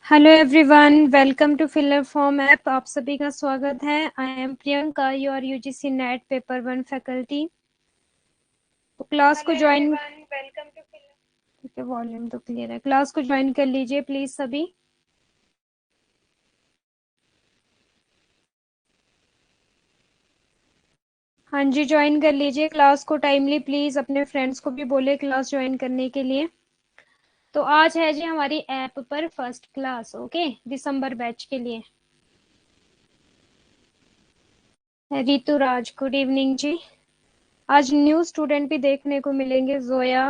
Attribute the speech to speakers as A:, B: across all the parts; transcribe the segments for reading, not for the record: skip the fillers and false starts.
A: Hello everyone, welcome to filler form app. आप सभी का स्वागत है। I am Priyanka, your UGC NET paper 1 faculty. तो क्लास को ज्वाइन, वॉल्यूम तो क्लियर है। क्लास को ज्वाइन कर लीजिए प्लीज सभी। हाँ जी, ज्वाइन कर लीजिए क्लास को टाइमली प्लीज। अपने फ्रेंड्स को भी बोले क्लास ज्वाइन करने के लिए। तो आज है जी हमारी ऐप पर first class, okay, December batch के लिए। Ritu Raj, good evening ji. आज न्यू स्टूडेंट भी देखने को मिलेंगे। Zoya,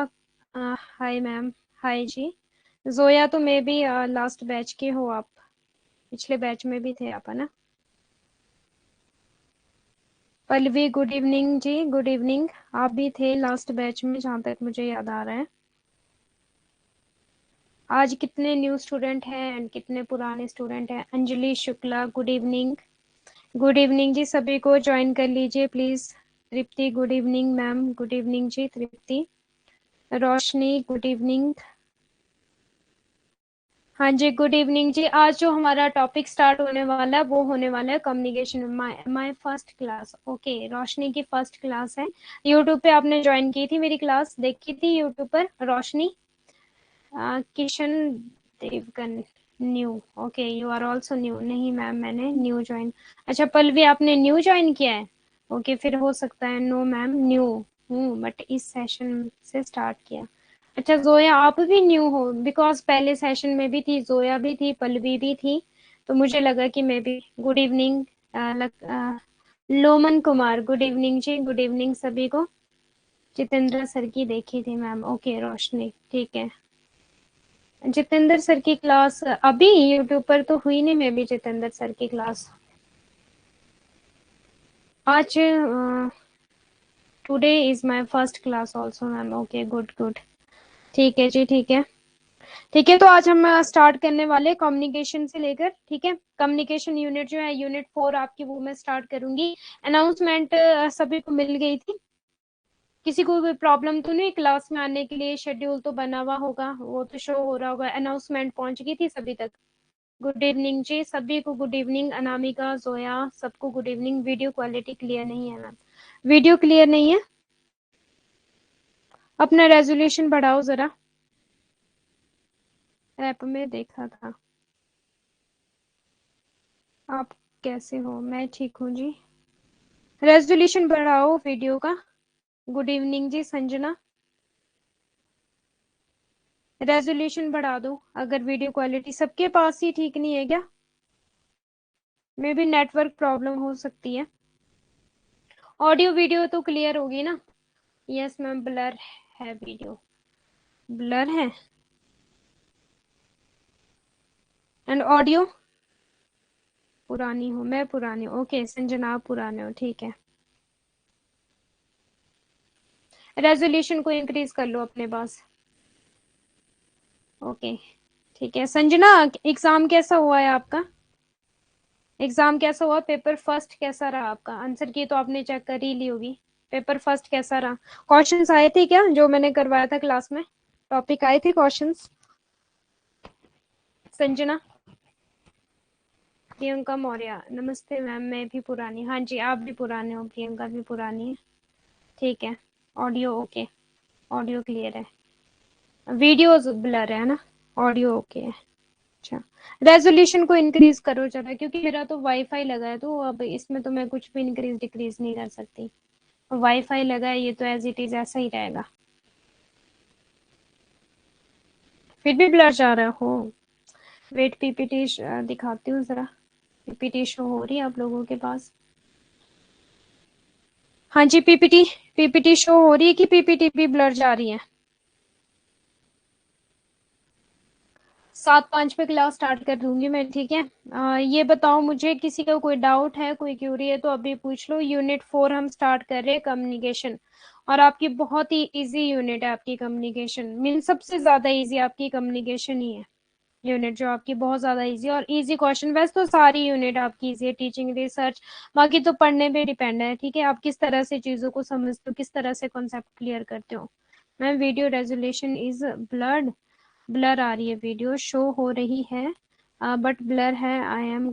A: hi ma'am. Hi ji. Zoya, तो मे बी लास्ट बैच के हो आप, पिछले बैच में भी थे आप, है ना। Pallavi, good evening ji, good evening. आप भी थे लास्ट बैच में जहां तक मुझे याद आ रहा है। आज कितने न्यू स्टूडेंट हैं एंड कितने पुराने स्टूडेंट हैं। Anjali Shukla, good evening. Good evening ji, सभी को ज्वाइन कर लीजिए please. Tripti, good evening ma'am. Good evening ji Tripti. Roshni, good evening. हाँ जी, गुड इवनिंग जी। आज जो हमारा टॉपिक स्टार्ट होने वाला है वो होने वाला है communication. My first class, okay. Roshni की फर्स्ट क्लास है। यूट्यूब पे आपने ज्वाइन की थी मेरी क्लास, देखी थी यूट्यूब पर Roshni. Kishan Devgan, new, okay. You are also new. नहीं मैम, मैंने न्यू ज्वाइन। अच्छा पल्लवी, आपने न्यू ज्वाइन किया है, ओके। फिर हो सकता है नो मैम, न्यू हूँ बट इस सेशन से स्टार्ट किया। अच्छा जोया, आप भी न्यू हो? बिकॉज पहले सेशन में भी थी, जोया भी थी, पल्लवी भी थी, तो मुझे लगा कि मैं भी। Good evening. Loman Kumar, good evening ji, good evening सभी को। जितेंद्र सर की देखी थी मैम, ओके। रोशनी, ठीक है। जितेंद्र सर की क्लास अभी यूट्यूब पर तो हुई नहीं मे भी जितेंद्र सर की क्लास आज। Today is my first class also ma'am, okay, good good. ठीक है जी, ठीक है। ठीक है, तो आज हम स्टार्ट करने वाले कम्युनिकेशन से लेकर, ठीक है। कम्युनिकेशन यूनिट जो है, यूनिट 4 आपकी, वो मैं स्टार्ट करूंगी। अनाउंसमेंट सभी को मिल गई थी? किसी को कोई प्रॉब्लम तो नहीं? क्लास में आने के लिए शेड्यूल तो बना हुआ होगा, वो तो शो हो रहा होगा। अनाउंसमेंट पहुंच गई थी सभी तक? गुड इवनिंग जी सभी को, गुड इवनिंग। अनामिका, जोया, सबको good evening. Video quality clear नहीं है मैम? वीडियो क्लियर नहीं है? अपना रेजोल्यूशन बढ़ाओ जरा, ऐप में देखा था। आप कैसे हो? मैं ठीक हूँ जी। रेजोल्यूशन बढ़ाओ वीडियो का। गुड इवनिंग जी संजना। रेजोल्यूशन बढ़ा दो। अगर वीडियो क्वालिटी सबके पास ही ठीक नहीं है क्या? मे भी नेटवर्क प्रॉब्लम हो सकती है। ऑडियो वीडियो तो क्लियर होगी ना? यस मैम, ब्लर है वीडियो, ब्लर है। And audio? पुरानी हो, मैं पुरानी हूँ, ओके। संजना आप पुराने हो, ठीक है। रेजोल्यूशन को इंक्रीज कर लो अपने पास, ओके। ठीक है संजना, एग्जाम कैसा हुआ है आपका? एग्जाम कैसा हुआ? पेपर फर्स्ट कैसा रहा आपका? आंसर की तो आपने चेक कर ही ली होगी। पेपर फर्स्ट कैसा रहा? क्वेश्चंस आए थे क्या जो मैंने करवाया था क्लास में? टॉपिक आए थे क्वेश्चंस? संजना, प्रियंका मौर्य, नमस्ते मैम। मैं भी पुरानी, हाँ जी आप भी पुराने हो, प्रियंका भी पुरानी है, ठीक है। ऑडियो ओके, ऑडियो क्लियर है। वीडियो ब्लर है ना? ऑडियो ओके है। अच्छा, रेजोल्यूशन को इंक्रीज करो जरा, क्योंकि मेरा तो वाईफाई लगा है, तो अब इसमें तो मैं कुछ भी इंक्रीज डिक्रीज नहीं कर सकती। वाईफाई लगा है, ये तो एज इट इज ऐसा ही रहेगा। फिर भी ब्लर जा रहा हो? वेट, पीपीटी दिखाती हूँ जरा। पीपीटी शो हो रही है आप लोगों के पास? हाँ जी, पीपीटी, पीपीटी शो हो रही है कि पीपीटी भी ब्लर जा रही है? 7:05 पे क्लास स्टार्ट कर दूंगी मैं, ठीक है। ये बताओ मुझे, किसी का कोई डाउट है, कोई क्यूरी है तो अभी पूछ लो। यूनिट 4 हम स्टार्ट कर रहे हैं, कम्युनिकेशन। और आपकी बहुत ही इजी यूनिट है आपकी कम्युनिकेशन, मीन सबसे ज्यादा इजी आपकी कम्युनिकेशन ही है यूनिट, जो आपकी बहुत ज्यादा इजी और इजी क्वेश्चन। वैसे तो सारी यूनिट आपकी इजी है, टीचिंग, रिसर्च, बाकी तो पढ़ने पे डिपेंड है, ठीक है। आप किस तरह से चीजों को समझते हो, किस तरह से कॉन्सेप्ट क्लियर करते हो। Ma'am video resolution is blurred, blur आ रही है वीडियो, शो हो रही है बट ब्लर है। आई एम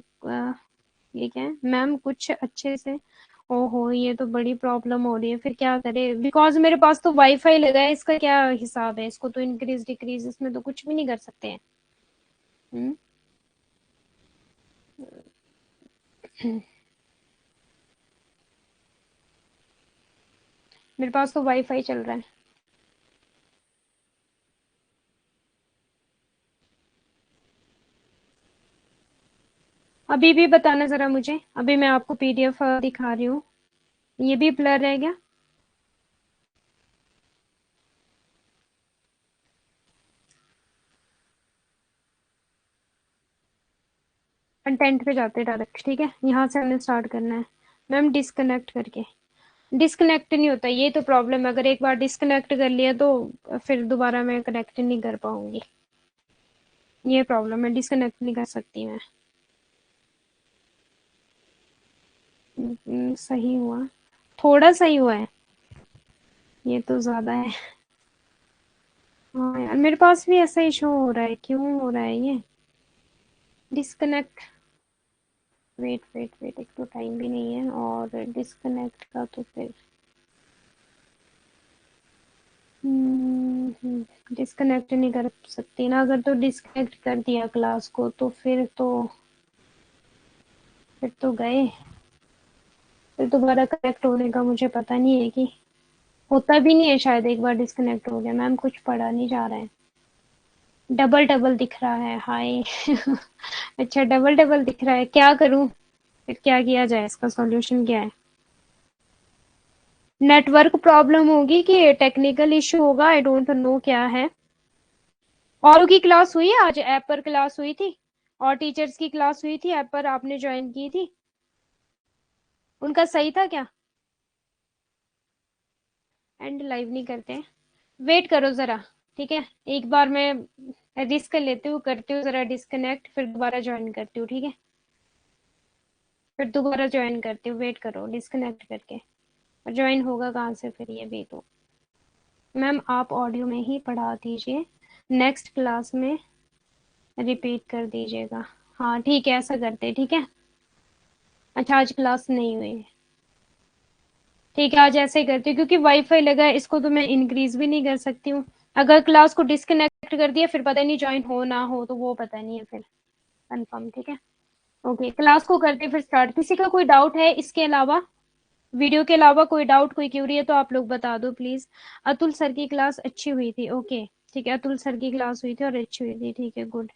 A: ये क्या है मैम, कुछ अच्छे से। ओहो, ये तो बड़ी प्रॉब्लम हो रही है, फिर क्या करें? बिकॉज मेरे पास तो वाईफाई लगा है, इसका क्या हिसाब है? इसको तो इंक्रीज डिक्रीज इसमें तो कुछ भी नहीं कर सकते हैं। हम्म। मेरे पास तो वाईफाई चल रहा है। अभी भी बताना जरा मुझे, अभी मैं आपको पीडीएफ दिखा रही हूँ। ये भी ब्लर है क्या? कंटेंट पे जाते हैं डायरेक्ट, ठीक है, यहाँ से हमें स्टार्ट करना है। मैम डिस्कनेक्ट करके, डिस्कनेक्ट नहीं होता, ये तो प्रॉब्लम है। अगर एक बार डिस्कनेक्ट कर लिया तो फिर दोबारा मैं कनेक्ट नहीं कर पाऊंगी। ये प्रॉब्लम है, डिस्कनेक्ट नहीं कर सकती मैं। सही हुआ, थोड़ा सही हुआ है, ये तो ज्यादा है। हाँ यार, मेरे पास भी ऐसा इशू हो रहा है, क्यों हो रहा है ये? डिस्कनेक्ट, वेट वेट वेट, एक तो टाइम भी नहीं है और डिस्कनेक्ट का तो फिर डिस्कनेक्ट नहीं कर सकती ना। अगर तो डिस्कनेक्ट कर दिया क्लास को तो फिर तो गए। फिर दोबारा कनेक्ट होने का मुझे पता नहीं है कि होता भी नहीं है शायद। एक बार डिस्कनेक्ट हो गया मैम, कुछ पढ़ा नहीं जा रहा है। डबल डबल दिख रहा है, हाय। अच्छा, डबल डबल दिख रहा है, क्या करूं? फिर क्या किया जाए, इसका सॉल्यूशन क्या है? नेटवर्क प्रॉब्लम होगी कि टेक्निकल इशू होगा, आई डोंट नो क्या है। औरों की क्लास हुई आज? ऐप पर क्लास हुई थी? और टीचर्स की क्लास हुई थी ऐप पर, आपने ज्वाइन की थी? उनका सही था क्या? एंड लाइव नहीं करते? वेट करो जरा, ठीक है। एक बार मैं रिस्क लेती हूँ, करती हूँ जरा डिस्कनेक्ट, फिर दोबारा ज्वाइन करती हूँ, ठीक है। फिर दोबारा ज्वाइन करती हूँ, वेट करो डिस्कनेक्ट करके। और ज्वाइन होगा कहाँ से फिर ये भी तो? मैम आप ऑडियो में ही पढ़ा दीजिए, नेक्स्ट क्लास में रिपीट कर दीजिएगा। हाँ ठीक है, ऐसा करते हैं, ठीक है। अच्छा, आज क्लास नहीं हुई? ठीक है, आज ऐसे ही करती हूँ, क्योंकि वाईफाई लगा है, इसको तो मैं इंक्रीज भी नहीं कर सकती हूँ। अगर क्लास को डिस्कनेक्ट कर दिया फिर पता नहीं ज्वाइन हो ना हो, तो वो पता नहीं है फिर कंफर्म, ठीक है। ओके, क्लास को करते हैं फिर स्टार्ट। किसी का कोई डाउट है इसके अलावा, वीडियो के अलावा कोई डाउट, कोई क्यूरी है तो आप लोग बता दो प्लीज। अतुल सर की क्लास अच्छी हुई थी, ओके ठीक है, अतुल सर की क्लास हुई थी और अच्छी हुई थी, ठीक है, गुड।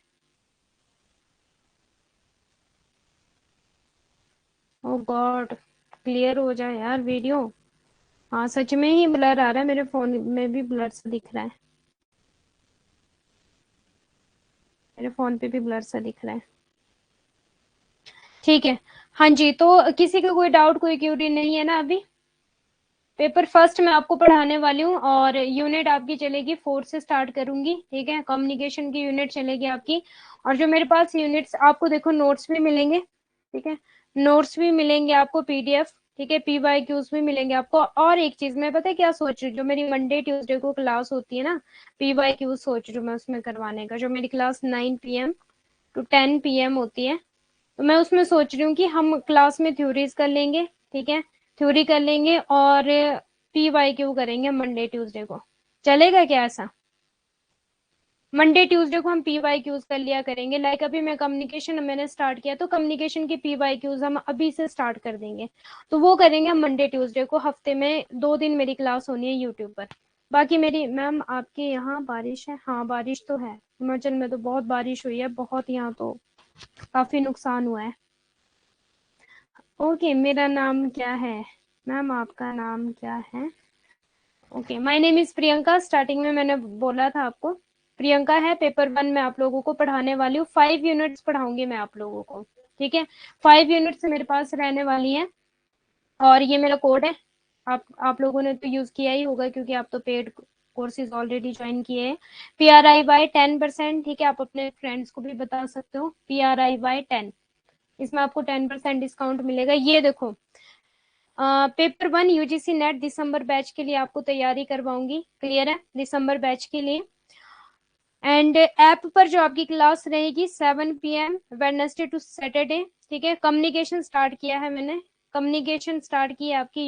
A: ओ गॉड, क्लियर हो जाए यार वीडियो। हाँ सच में ही ब्लर आ रहा है, मेरे फोन में भी ब्लर सा दिख रहा है, मेरे फोन पे भी ब्लर सा दिख रहा है। ठीक है, हाँ जी, तो किसी का कोई डाउट, कोई क्यूरी नहीं है ना अभी? पेपर फर्स्ट मैं आपको पढ़ाने वाली हूँ और यूनिट आपकी चलेगी 4 से स्टार्ट करूंगी, ठीक है। कम्युनिकेशन की यूनिट चलेगी आपकी। और जो मेरे पास यूनिट्स आपको देखो, नोट्स भी मिलेंगे, ठीक है, नोट्स भी मिलेंगे आपको, पीडीएफ, ठीक है, पीवाईक्यूज भी मिलेंगे आपको। और एक चीज मैं पता है क्या सोच रही हूँ, जो मेरी मंडे ट्यूसडे को क्लास होती है ना, पीवाईक्यूज सोच रही हूँ मैं उसमें करवाने का। जो मेरी क्लास 9 PM टू 10 PM होती है, तो मैं उसमें सोच रही हूँ कि हम क्लास में थ्योरीज कर लेंगे, ठीक है, थ्योरी कर लेंगे और पीवाईक्यू करेंगे मंडे ट्यूसडे को। चलेगा क्या ऐसा? मंडे ट्यूसडे को हम पीवाईक्यूज कर लिया करेंगे। लाइक अभी मैं कम्युनिकेशन मैंने स्टार्ट किया, तो कम्युनिकेशन की पीवाईक्यूज हम अभी से स्टार्ट कर देंगे। तो वो करेंगे हम मंडे ट्यूसडे को, हफ्ते में 2 दिन मेरी क्लास होनी है यूट्यूब पर। बाकी मेरी मैम, आपके यहाँ बारिश है? हाँ बारिश तो है, हिमाचल में तो बहुत बारिश हुई है, बहुत, यहाँ तो काफी नुकसान हुआ है। ओके, मेरा नाम क्या है? मैम आपका नाम क्या है? Okay, my name is Priyanka. Starting में मैंने बोला था आपको, प्रियंका है। पेपर 1 में आप लोगों को पढ़ाने वाली हूँ, 5 यूनिट्स पढ़ाऊंगी मैं आप लोगों को, ठीक है। 5 यूनिट्स मेरे पास रहने वाली हैं। और ये मेरा कोड है, आप लोगों ने तो यूज किया ही होगा, क्योंकि आप तो पेड कोर्सेज ऑलरेडी ज्वाइन किए हैं। PRIY 10%, ठीक है, आप अपने फ्रेंड्स को भी बता सकते हो, PRIY 10। इसमें आपको 10% डिस्काउंट मिलेगा। ये देखो, पेपर 1 यूजीसी नेट दिसंबर बैच के लिए आपको तैयारी करवाऊंगी, क्लियर है, दिसंबर बैच के लिए। एंड ऐप पर जो आपकी क्लास रहेगी 7 PM वेडनेसडे टू सैटरडे, ठीक है। कम्युनिकेशन स्टार्ट किया है मैंने, कम्युनिकेशन स्टार्ट की है आपकी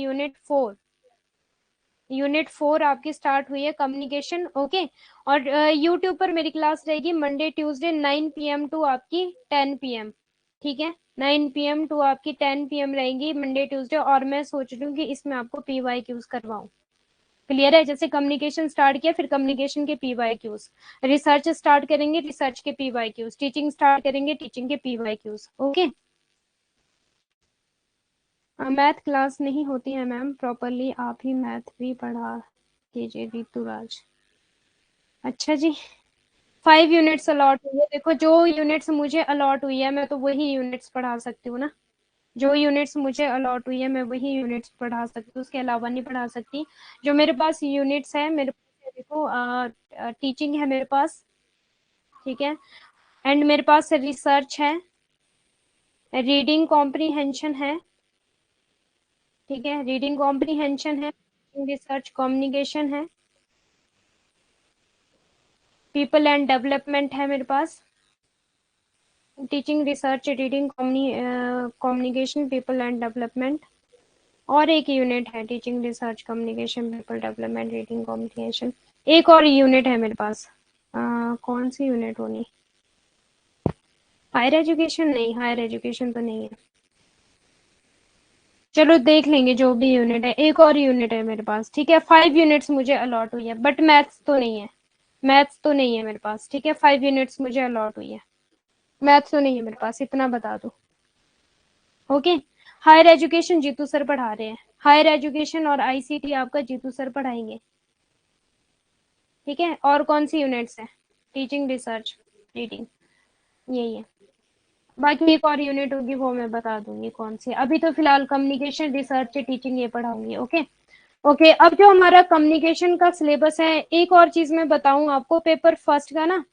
A: यूनिट 4 आपकी स्टार्ट हुई है कम्युनिकेशन, ओके। और यूट्यूब पर मेरी क्लास रहेगी मंडे ट्यूसडे 9 PM टू आपकी 10 PM, ठीक है। 9 PM टू आपकी 10 PM रहेंगी मंडे ट्यूसडे। और मैं सोच रही हूँ कि इसमें आपको PYQs करवाऊं, क्लियर है। जैसे कम्युनिकेशन स्टार्ट किया, फिर कम्युनिकेशन के PYQs, रिसर्च स्टार्ट करेंगे, रिसर्च के PYQs, टीचिंग स्टार्ट करेंगे, टीचिंग के PYQs, ओके। मैथ क्लास नहीं होती है मैम प्रॉपरली, आप ही मैथ भी पढ़ा कीजिए ऋतुराज। अच्छा जी, 5 यूनिट्स अलॉट हुई है। देखो जो यूनिट्स मुझे अलॉट हुई है मैं तो वही यूनिट्स पढ़ा सकती हूँ ना, जो यूनिट्स मुझे अलॉट हुई है मैं वही यूनिट्स पढ़ा सकती हूँ, उसके अलावा नहीं पढ़ा सकती। जो मेरे पास यूनिट्स है, मेरे पास है, देखो टीचिंग है मेरे पास, ठीक है। एंड मेरे पास रिसर्च है, रीडिंग कॉम्प्रीहेंशन है, ठीक है। रीडिंग कॉम्प्रीहेंशन है, रिसर्च कम्युनिकेशन है, पीपल एंड डेवलपमेंट है मेरे पास, teaching research reading communication people and development. और एक यूनिट है teaching research communication people development reading communication. एक और यूनिट है मेरे पास, कौन सी यूनिट होनी, हायर एजुकेशन नहीं, हायर एजुकेशन तो नहीं है, चलो देख लेंगे जो भी यूनिट है। एक और यूनिट है मेरे पास, ठीक है। 5 यूनिट्स मुझे अलॉट हुई है, बट मैथ्स तो नहीं है, मैथ्स तो नहीं है मेरे पास, ठीक है। 5 यूनिट्स मुझे अलॉट हुई है, मैथ्स तो नहीं है मेरे पास, इतना बता दो, okay. Higher education Jitu sir पढ़ा रहे हैं, हायर एजुकेशन और ICT आपका जीतू सर पढ़ाएंगे, ठीक है। और कौन सी यूनिट्स है, टीचिंग रिसर्च रीडिंग, यही है। बाकी एक और यूनिट होगी वो मैं बता दूंगी कौन सी, अभी तो फिलहाल कम्युनिकेशन रिसर्च टीचिंग ये पढ़ाऊंगी, ओके। ओके, अब जो हमारा कम्युनिकेशन का सिलेबस है, एक और चीज मैं बताऊं आपको, पेपर फर्स्ट का ना,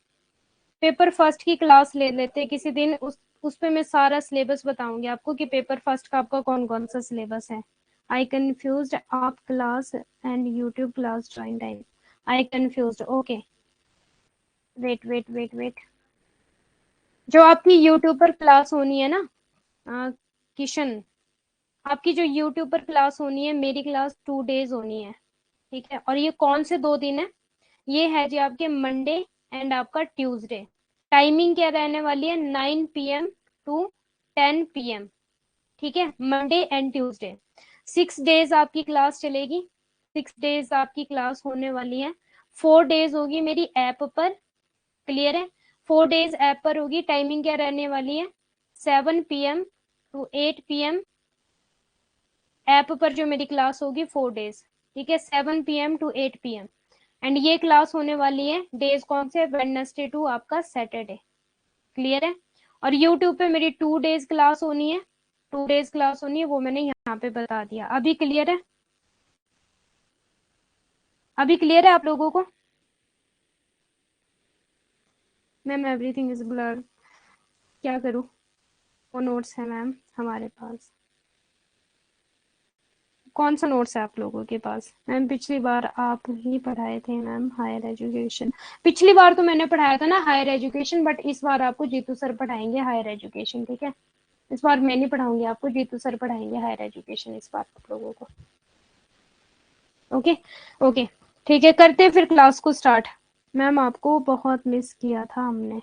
A: पेपर फर्स्ट की क्लास ले लेते हैं किसी दिन, उस पे मैं सारा सिलेबस बताऊंगी आपको कि पेपर फर्स्ट का आपका कौन कौन सा सिलेबस है। आई कंफ्यूज आप class and YouTube class join time, I confuse, okay. Wait wait wait wait, जो आपकी यूट्यूब पर क्लास होनी है ना, किशन, आपकी जो यूट्यूब पर क्लास होनी है, मेरी क्लास 2 डेज होनी है, ठीक है। और ये कौन से 2 दिन है, ये है जी आपके मंडे एंड आपका ट्यूसडे। टाइमिंग क्या रहने वाली है, 9 PM टू 10 PM, ठीक है, मंडे एंड ट्यूसडे। 6 डेज आपकी क्लास चलेगी, 6 डेज आपकी क्लास होने वाली है। 4 डेज होगी मेरी ऐप पर, क्लियर है। 4 डेज ऐप पर होगी, टाइमिंग क्या रहने वाली है, 7 PM टू 8 PM। ऐप पर जो मेरी क्लास होगी 4 डेज, ठीक है, 7 PM टू 8 PM। एंड ये क्लास होने वाली है डेज कौन से, वेडनेसडे टू आपका सैटरडे, क्लियर है। और यूट्यूब पे मेरी 2 डेज क्लास होनी है, 2 डेज क्लास होनी है, वो मैंने यहाँ पे बता दिया। अभी क्लियर है, अभी क्लियर है आप लोगों को। मैम एवरीथिंग इज ब्लर, क्या करूँ, वो नोट्स है मैम हमारे पास। कौन सा नोट्स है आप लोगों के पास, मैम पिछली बार आप ही पढ़ाए थे मैम हायर एजुकेशन, पिछली बार तो मैंने पढ़ाया था ना हायर एजुकेशन, बट इस बार आपको जीतू सर पढ़ाएंगे हायर एजुकेशन, ठीक है। इस बार मैं नहीं पढ़ाऊंगी आपको, जीतू सर पढ़ाएंगे हायर एजुकेशन इस बार आप लोगों को, ओके। ओके, ठीक है, करते हैं फिर क्लास को स्टार्ट। मैम आपको बहुत मिस किया था हमने।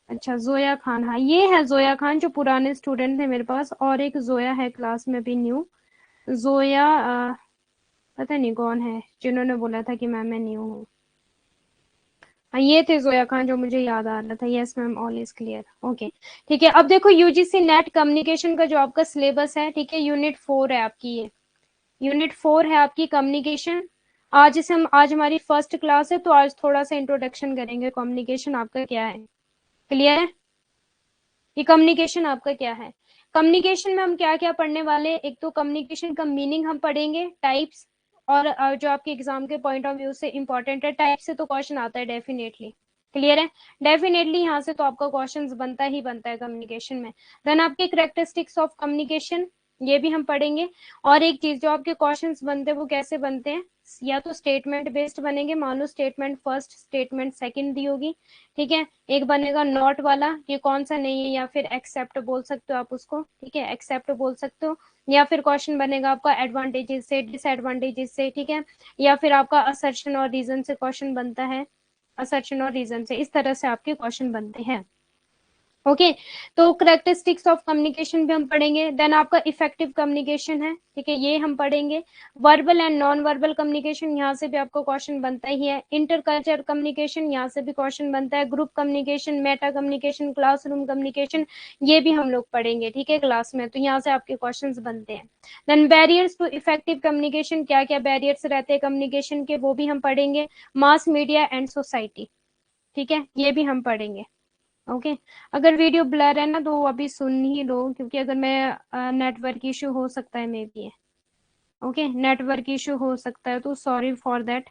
A: अच्छा जोया खान, हाँ ये है जोया खान जो पुराने स्टूडेंट थे मेरे पास, और एक जोया है क्लास में भी न्यू, जोया पता नहीं कौन है जिन्होंने बोला था कि मैम मैं न्यू हूँ। हाँ ये थे जोया खान जो मुझे याद आ रहा था, yes ma'am all is clear, okay. ठीक है, अब देखो यूजीसी नेट कम्युनिकेशन का जो आपका सिलेबस है, ठीक है, यूनिट 4 है आपकी, ये यूनिट 4 है आपकी कम्युनिकेशन। आज हमारी फर्स्ट क्लास है, तो आज थोड़ा सा इंट्रोडक्शन करेंगे, कम्युनिकेशन आपका क्या है, क्लियर है। ये कम्युनिकेशन आपका क्या है, कम्युनिकेशन में हम क्या क्या पढ़ने वाले हैं, एक तो कम्युनिकेशन का मीनिंग हम पढ़ेंगे, टाइप्स, और जो आपके एग्जाम के पॉइंट ऑफ व्यू से इंपॉर्टेंट है, टाइप से तो क्वेश्चन आता है डेफिनेटली, क्लियर है। डेफिनेटली यहाँ से तो आपका क्वेश्चन बनता ही बनता है कम्युनिकेशन में। देन आपके करेक्टरिस्टिक्स ऑफ कम्युनिकेशन, ये भी हम पढ़ेंगे। और एक चीज जो आपके क्वेश्चंस बनते हैं वो कैसे बनते हैं, या तो स्टेटमेंट बेस्ड बनेंगे, मान लो स्टेटमेंट फर्स्ट स्टेटमेंट सेकंड दी होगी, ठीक है। एक बनेगा नॉट वाला, ये कौन सा नहीं है, या फिर एक्सेप्ट बोल सकते हो आप उसको, ठीक है, एक्सेप्ट बोल सकते हो। या फिर क्वेश्चन बनेगा आपका एडवांटेजेस से, डिसएडवांटेजेस से, ठीक है। या फिर आपका असर्शन और रीजन से क्वेश्चन बनता है, असर्शन और रीजन से, इस तरह से आपके क्वेश्चन बनते हैं। ओके तो करेक्टरिस्टिक्स ऑफ कम्युनिकेशन भी हम पढ़ेंगे। देन आपका इफेक्टिव कम्युनिकेशन है, ठीक है, ये हम पढ़ेंगे। Verbal and non verbal communication, यहाँ से भी आपको क्वेश्चन बनता ही है। इंटरकल्चर कम्युनिकेशन, यहाँ से भी क्वेश्चन बनता है। Group communication, Meta communication, classroom communication, ये भी हम लोग पढ़ेंगे, ठीक है, क्लास में, तो यहाँ से आपके क्वेश्चन बनते हैं। Then barriers to effective communication, क्या क्या बैरियर्स रहते हैं कम्युनिकेशन के, वो भी हम पढ़ेंगे। मास मीडिया एंड सोसाइटी, ठीक है, ये भी हम पढ़ेंगे। ओके अगर वीडियो ब्लर है ना तो अभी सुन ही लो, क्योंकि अगर मैं नेटवर्क इशू हो सकता है may be, okay network issue हो सकता है, तो सॉरी फॉर दैट,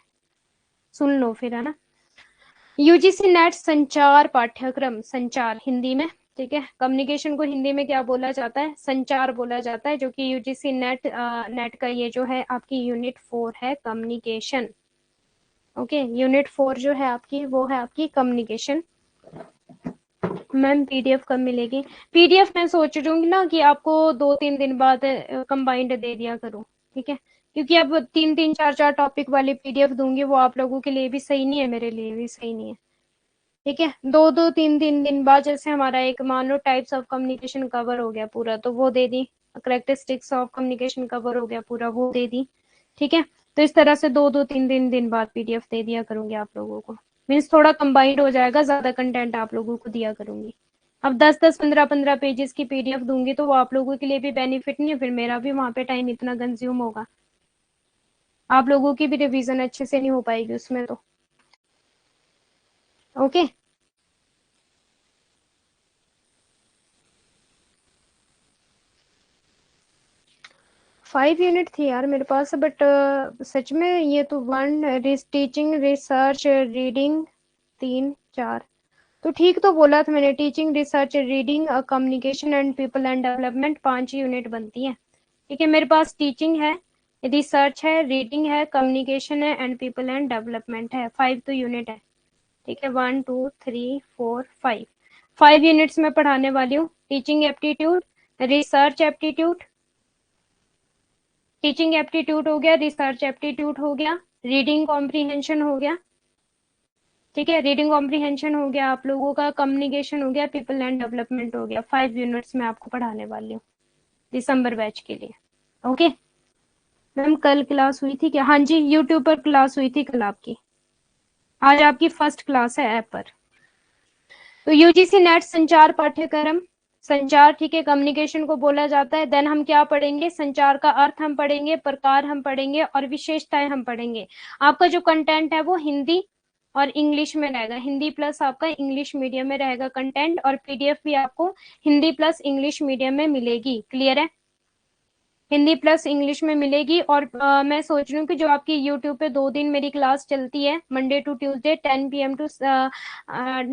A: सुन लो फिर, है ना। यूजीसी नेट संचार पाठ्यक्रम, संचार हिंदी में, ठीक है, कम्युनिकेशन को हिंदी में क्या बोला जाता है, संचार बोला जाता है, जो कि यूजीसी नेट नेट का ये जो है आपकी यूनिट 4 है कम्युनिकेशन। ओके यूनिट 4 जो है आपकी, वो है आपकी कम्युनिकेशन। मैम पीडीएफ कब मिलेगी? पीडीएफ मैं सोच रही हूँ ना कि आपको 2-3 दिन बाद कंबाइंड दे दिया करूँ, ठीक है, क्योंकि अब 3-3 4-4 टॉपिक वाली पीडीएफ दूंगी, वो आप लोगों के लिए भी सही नहीं है, मेरे लिए भी सही नहीं है, ठीक है। 2-2 3-3 दिन बाद जैसे हमारा एक मान लो टाइप्स ऑफ कम्युनिकेशन कवर हो गया पूरा, तो वो दे दी। करेक्टरिस्टिक्स ऑफ कम्युनिकेशन कवर हो गया पूरा, वो दे दी, ठीक है। तो इस तरह से 2-2 3 दिन बाद पीडीएफ दे दिया करूंगी आप लोगों को, मीन्स थोड़ा कंबाइंड हो जाएगा, ज्यादा कंटेंट आप लोगों को दिया करूंगी। अब 10-10 15-15 पेजेस की पीडीएफ दूंगी तो वो आप लोगों के लिए भी बेनिफिट नहीं है, फिर मेरा भी वहां पे टाइम इतना कंज्यूम होगा, आप लोगों की भी रिवीजन अच्छे से नहीं हो पाएगी उसमें, तो ओके। 5 यूनिट थी यार मेरे पास, बट सच में ये तो 1 टीचिंग रिसर्च रीडिंग 3-4, तो ठीक तो बोला था मैंने, teaching research reading communication and people and development 5 unit बनती है, ठीक है। मेरे पास टीचिंग है, रिसर्च है, रीडिंग है, कम्युनिकेशन है एंड पीपल एंड डेवलपमेंट है, 5 तो यूनिट है, ठीक है। 1 2 3 4 5 5 यूनिट्स में पढ़ाने वाली हूँ। Teaching aptitude, research aptitude, teaching aptitude हो गया, रिसर्च एप्टीट्यूड हो गया, रीडिंग कॉम्प्रीहेंशन हो गया, ठीक है, रीडिंग कॉम्प्रीहेंशन हो गया आप लोगों का, कम्युनिकेशन हो गया, पीपल एंड डेवलपमेंट हो गया। 5 यूनिट्स में आपको पढ़ाने वाली हूँ दिसंबर बैच के लिए, ओके। मैम कल क्लास हुई थी क्या? हाँ जी, यूट्यूब पर क्लास हुई थी कल आपकी, आज आपकी फर्स्ट क्लास है ऐप पर। तो यूजीसी नेट संचार पाठ्यक्रम, संचार, ठीक है, कम्युनिकेशन को बोला जाता है। देन हम क्या पढ़ेंगे, संचार का अर्थ हम पढ़ेंगे, प्रकार हम पढ़ेंगे और विशेषताएं हम पढ़ेंगे। आपका जो कंटेंट है वो हिंदी और इंग्लिश में रहेगा, हिंदी प्लस आपका इंग्लिश मीडियम में रहेगा कंटेंट, और पीडीएफ भी आपको हिंदी प्लस इंग्लिश मीडियम में मिलेगी, क्लियर है, हिंदी प्लस इंग्लिश में मिलेगी। और मैं सोच रही हूँ कि जो आपकी यूट्यूब पे 2 दिन मेरी क्लास चलती है, Monday to Tuesday 10 PM to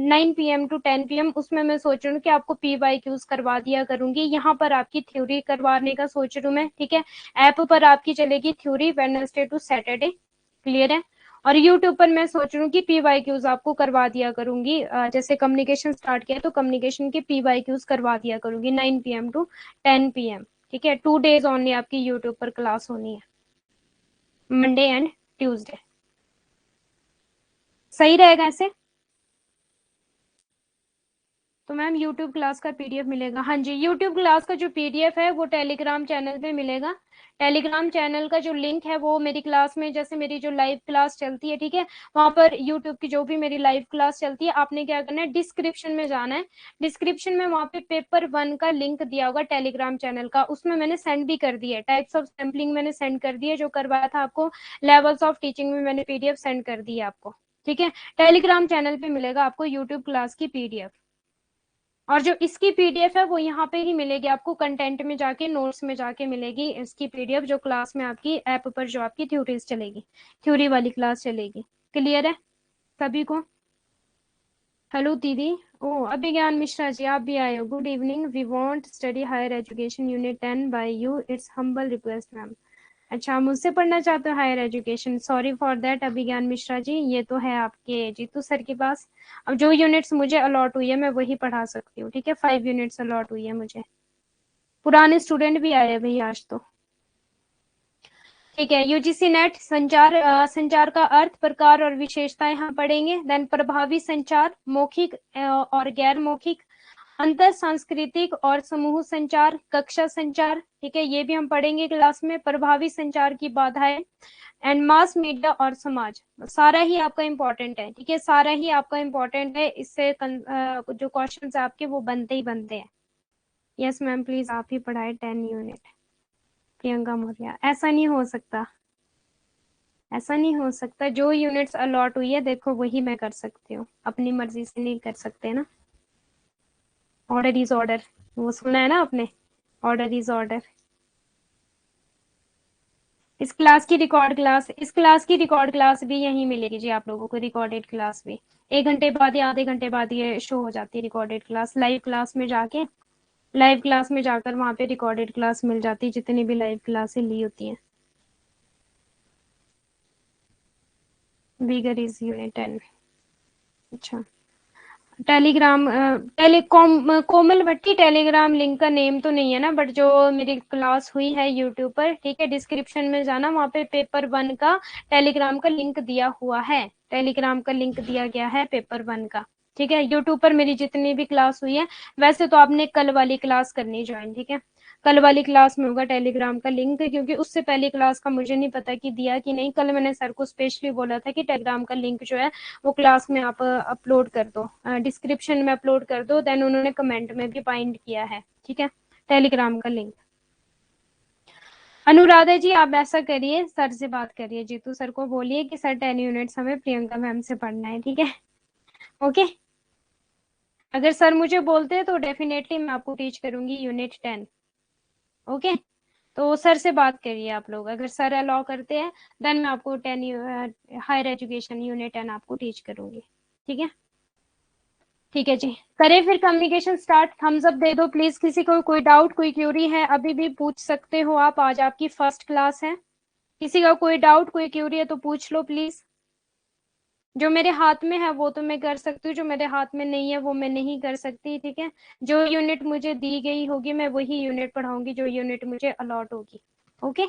A: 9 PM to 10 PM, उसमें मैं सोच रही हूँ कि आपको PYQs करवा दिया करूंगी। यहाँ पर आपकी थ्योरी करवाने का सोच रही हूँ मैं, ठीक है। ऐप पर आपकी चलेगी theory Wednesday to Saturday, clear है। और यूट्यूब पर मैं सोच रही हूँ कि PYQs आपको करवा दिया करूंगी, जैसे कम्युनिकेशन स्टार्ट किया तो कम्युनिकेशन के PYQs करवा दिया करूंगी 9 PM टू 10 PM, ठीक है। 2 डेज ओनली आपकी यूट्यूब पर क्लास होनी है, मंडे एंड ट्यूसडे, सही रहेगा ऐसे। तो मैम यूट्यूब क्लास का पीडीएफ मिलेगा, हाँ जी, यूट्यूब क्लास का जो पीडीएफ है वो टेलीग्राम चैनल पे मिलेगा। टेलीग्राम चैनल का जो लिंक है वो मेरी क्लास में, जैसे मेरी जो लाइव क्लास चलती है, ठीक है, वहां पर यूट्यूब की जो भी मेरी लाइव क्लास चलती है, आपने क्या करना है, डिस्क्रिप्शन में जाना है। डिस्क्रिप्शन में वहां पे पेपर 1 का लिंक दिया होगा टेलीग्राम चैनल का, उसमें मैंने सेंड भी कर दिया है, टाइप्स ऑफ सैम्पलिंग मैंने सेंड कर दिया, जो करवाया था आपको लेवल्स ऑफ टीचिंग में मैंने पीडीएफ सेंड कर दी है आपको, ठीक है। टेलीग्राम चैनल पे मिलेगा आपको यूट्यूब क्लास की पीडीएफ, और जो इसकी पीडीएफ है वो यहाँ पे ही मिलेगी आपको, कंटेंट में जाके, नोट्स में जाके मिलेगी इसकी पीडीएफ, जो क्लास में आपकी ऐप पर जो आपकी थ्योरीज चलेगी, थ्योरी वाली क्लास चलेगी, क्लियर है सभी को। हेलो दीदी, ओ अभिज्ञान मिश्रा जी, आप भी आए हो, good evening, we want study higher education unit 10 by you, it's humble request ma'am. अच्छा, मुझसे पढ़ना चाहते हो higher education? Sorry for that Abhigyan Mishra ji, ये तो है आपके जीतू सर के पास। अब जो यूनिट्स मुझे अलॉट हुई है मैं वही पढ़ा सकती हूँ, ठीक है। 5 यूनिट्स अलॉट हुई है मुझे। पुराने स्टूडेंट भी आए भाई आज तो, ठीक है। यूजीसी नेट संचार, संचार का अर्थ, प्रकार और विशेषताएं हम पढ़ेंगे। देन प्रभावी संचार, मौखिक और गैर मौखिक, अंतर सांस्कृतिक और समूह संचार, कक्षा संचार, ठीक है, ये भी हम पढ़ेंगे क्लास में। प्रभावी संचार की बाधाएं एंड मास मीडिया और समाज, सारा ही आपका इम्पोर्टेंट है, ठीक है, सारा ही आपका इम्पोर्टेंट है। इससे जो क्वेश्चन आपके वो बनते ही बनते हैं। यस मैम, प्लीज आप ही पढ़ाए 10 यूनिट। प्रियंका मौर्य, ऐसा नहीं हो सकता, ऐसा नहीं हो सकता। जो यूनिट्स अलॉट हुई है देखो वही मैं कर सकती हूँ, अपनी मर्जी से नहीं कर सकते ना। ऑर्डर इज ऑर्डर, वो सुना है ना आपने, ऑर्डर इज ऑर्डर। इस क्लास की रिकॉर्ड क्लास भी यहीं मिलेगी जी आप लोगों को, रिकॉर्डेड क्लास भी 1 घंटे बाद या आधे घंटे बाद ये शो हो जाती है रिकॉर्डेड क्लास। लाइव क्लास में जाके, लाइव क्लास में जाकर वहां पे रिकॉर्डेड क्लास मिल जाती है, जितनी भी लाइव क्लासें ली होती हैं। बिगर इज यूनिट 10। अच्छा, टेलीग्राम, टेलीकॉम, कोमल भट्टी, टेलीग्राम लिंक का नेम तो नहीं है ना, बट जो मेरी क्लास हुई है यूट्यूब पर, ठीक है, डिस्क्रिप्शन में जाना, वहाँ पे पेपर 1 का टेलीग्राम का लिंक दिया हुआ है, टेलीग्राम का लिंक दिया गया है पेपर 1 का, ठीक है। यूट्यूब पर मेरी जितनी भी क्लास हुई है, वैसे तो आपने कल वाली क्लास करनी ज्वाइन, ठीक है, कल वाली क्लास में होगा टेलीग्राम का लिंक, क्योंकि उससे पहली क्लास का मुझे नहीं पता कि दिया कि नहीं। कल मैंने सर को स्पेशली बोला था कि टेलीग्राम का लिंक जो है वो क्लास में आप अपलोड कर दो, डिस्क्रिप्शन में अपलोड कर दो। देन उन्होंने कमेंट में भी फाइंड किया है, ठीक है, टेलीग्राम का लिंक। अनुराधा जी आप ऐसा करिए, सर से बात करिए, जीतू सर को बोलिए कि सर 10 यूनिट्स हमें प्रियंका मैम से पढ़ना है, ठीक है। ओके, अगर सर मुझे बोलते हैं तो डेफिनेटली मैं आपको टीच करूंगी यूनिट 10। ओके, तो सर से बात करिए आप लोग, अगर सर अलाउ करते हैं देन मैं आपको 10 हायर एजुकेशन यूनिट 10 आपको टीच करूंगी, ठीक है। ठीक है जी, करें फिर कम्युनिकेशन स्टार्ट। थम्स अप दे दो प्लीज, किसी को कोई डाउट कोई क्यूरी है अभी भी पूछ सकते हो आप, आज आपकी फर्स्ट क्लास है। किसी का कोई डाउट कोई क्यूरी है तो पूछ लो प्लीज। जो मेरे हाथ में है वो तो मैं कर सकती हूँ, जो मेरे हाथ में नहीं है वो मैं नहीं कर सकती, ठीक है। जो यूनिट मुझे दी गई होगी मैं वही यूनिट पढ़ाऊंगी, जो यूनिट मुझे अलॉट होगी। ओके,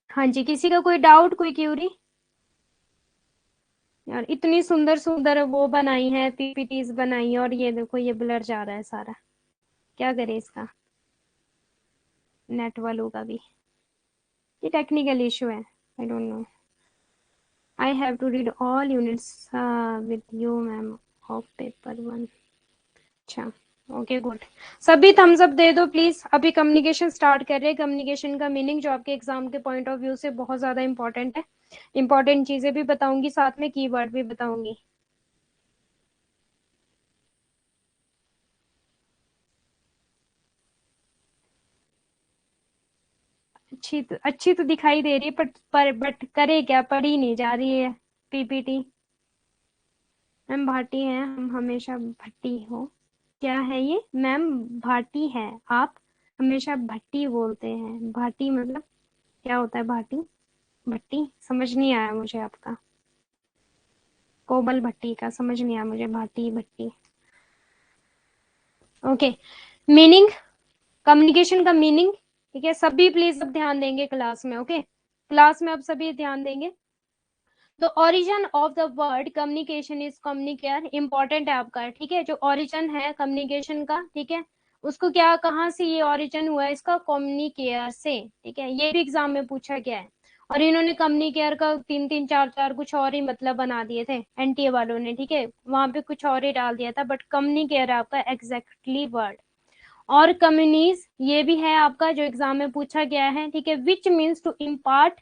A: हाँ जी, किसी का कोई डाउट कोई क्यूरी? यार इतनी सुंदर सुंदर वो बनाई है, पीपीटीज बनाई है, और ये देखो ये ब्लर जा रहा है सारा, क्या करे इसका, नेट वालों का भी ये टेक्निकल इशू है, I don't know. I have to read all units with you ma'am of paper 1। अच्छा, ओके गुड। सभी थम्स अप दे दो प्लीज। अभी कम्युनिकेशन स्टार्ट कर रहे हैं। कम्युनिकेशन का मीनिंग जो आपके एग्जाम के पॉइंट ऑफ व्यू से बहुत ज्यादा इंपॉर्टेंट है, इंपॉर्टेंट चीजें भी बताऊंगी साथ में, कीवर्ड भी बताऊंगी। अच्छी तो दिखाई दे रही है, पर बट करे क्या, पढ़ी नहीं जा रही है पीपीटी। मैम भाटी है, हम हमेशा भट्टी हो। क्या है ये मैम? भाटी है, आप हमेशा भट्टी बोलते हैं, भाटी मतलब क्या होता है भाटी? भट्टी समझ नहीं आया मुझे आपका, कोमल भट्टी का समझ नहीं आया मुझे, भाटी भट्टी। ओके, मीनिंग, कम्युनिकेशन का मीनिंग, ठीक है। सभी प्लीज अब ध्यान देंगे क्लास में, ओके, क्लास में अब सभी ध्यान देंगे। तो origin of the word communication is communicare, important है आपका, ठीक है। जो ओरिजिन है कम्युनिकेशन का, ठीक है, उसको क्या, कहाँ से ये ओरिजिन हुआ है इसका? कम्युनिकेयर से, ठीक है, ये भी एग्जाम में पूछा गया है। और इन्होंने कम्युनिकेयर का 3 3 4 4 कुछ और ही मतलब बना दिए थे एनटीए वालों ने, ठीक है, वहां पे कुछ और ही डाल दिया था, बट कम्युनिकेयर आपका एग्जैक्टली वर्ड। और कम्युनिज ये भी है आपका जो एग्जाम में पूछा गया है, ठीक है, which means to impart,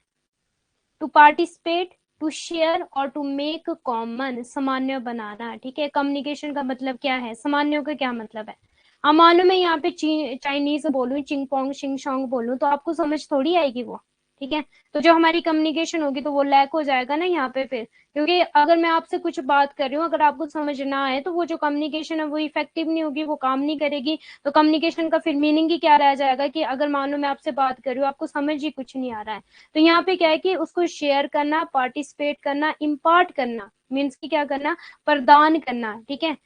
A: to participate, to share और टू मेक कॉमन, सामान्य बनाना, ठीक है। कम्युनिकेशन का मतलब क्या है, सामान्य का क्या मतलब है? अब मानो मैं यहाँ पे चाइनीज बोलूं, चिंग पोंग शिंग शोंग बोलूं तो आपको समझ थोड़ी आएगी वो, ठीक है। तो जो हमारी कम्युनिकेशन होगी तो वो लैक हो जाएगा ना यहाँ पे फिर, क्योंकि अगर मैं आपसे कुछ बात कर रही हूँ, अगर आपको समझ ना आए तो वो जो कम्युनिकेशन है वो इफेक्टिव नहीं होगी, वो काम नहीं करेगी। तो कम्युनिकेशन का फिर मीनिंग ही क्या रह जाएगा कि अगर मान लो मैं आपसे बात कर रही हूँ, आपको समझ ही कुछ नहीं आ रहा है। तो यहाँ पे क्या है कि उसको शेयर करना, पार्टिसिपेट करना, इम्पार्ट करना, मीन्स की क्या करना, प्रदान करना, ठीक है।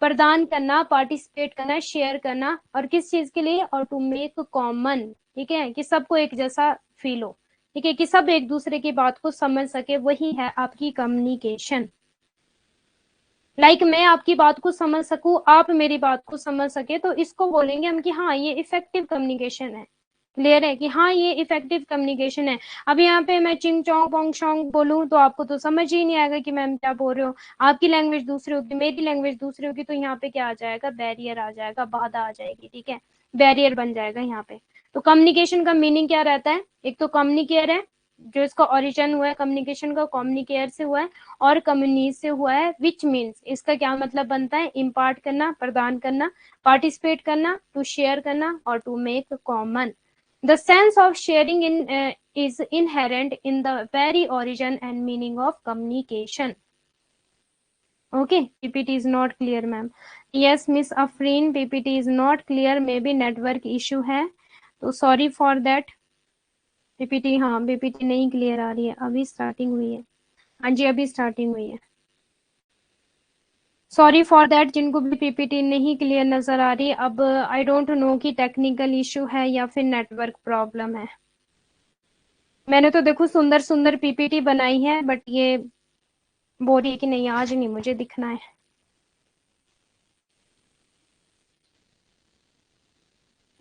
A: प्रदान करना, पार्टिसिपेट करना, शेयर करना, और किस चीज के लिए, और टू मेक कॉमन, ठीक है, कि सबको एक जैसा फील हो, ठीक है, कि सब एक दूसरे की बात को समझ सके, वही है आपकी कम्युनिकेशन। मैं आपकी बात को समझ सकूं, आप मेरी बात को समझ सके, तो इसको बोलेंगे हम कि हाँ ये इफेक्टिव कम्युनिकेशन है। क्लियर है कि हाँ ये इफेक्टिव कम्युनिकेशन है। अब यहाँ पे मैं चिंग चोंग पोंग शोंग बोलूं तो आपको तो समझ ही नहीं आएगा कि मैम क्या बोल रहे हो। आपकी लैंग्वेज दूसरी होगी, मेरी लैंग्वेज दूसरी होगी, तो यहाँ पे क्या आ जाएगा, बैरियर आ जाएगा, बाधा आ जाएगी, ठीक है, बैरियर बन जाएगा यहाँ पे। तो कम्युनिकेशन का मीनिंग क्या रहता है, एक तो कम्युनिकेयर है, जो इसका ओरिजिन हुआ है कम्युनिकेशन का, कम्युनिकेयर से हुआ है, और कम्युनिस से हुआ है, विच मीन्स इसका क्या मतलब बनता है, इम्पार्ट करना, प्रदान करना, पार्टिसिपेट करना, टू शेयर करना, और to make common. The sense of sharing is inherent in the very origin and meaning of communication. Okay, PPT is not clear, ma'am. Yes, Miss Afreen, PPT is not clear. Maybe network issue है, तो sorry for that. PPT हाँ, PPT नहीं clear आ रही है, अभी starting हुई है। हाँ जी, अभी starting हुई है। सॉरी फॉर दैट, जिनको भी पीपीटी नहीं क्लियर नजर आ रही। अब आई डोंट नो कि टेक्निकल इशू है या फिर नेटवर्क प्रॉब्लम है। मैंने तो देखो सुंदर सुंदर पीपीटी बनाई है, बट ये बोल रही है कि नहीं आज नहीं मुझे दिखना है।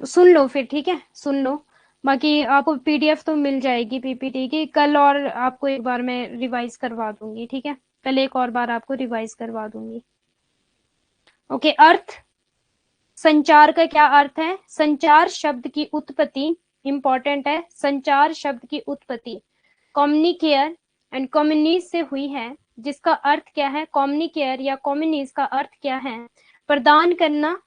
A: तो सुन लो फिर, ठीक है, सुन लो। बाकी आपको पीडीएफ तो मिल जाएगी पीपीटी की कल, और आपको एक बार मैं रिवाइज करवा दूंगी, ठीक है, कल एक और बार आपको रिवाइज करवा दूंगी। ओके, अर्थ, संचार का क्या अर्थ है, संचार शब्द की उत्पत्ति, इंपॉर्टेंट है, संचार शब्द की उत्पत्ति कम्युनिकेयर एंड कम्युनिस से हुई है, जिसका अर्थ क्या है, कम्युनिकेयर या कम्युनिस का अर्थ क्या है, प्रदान करना,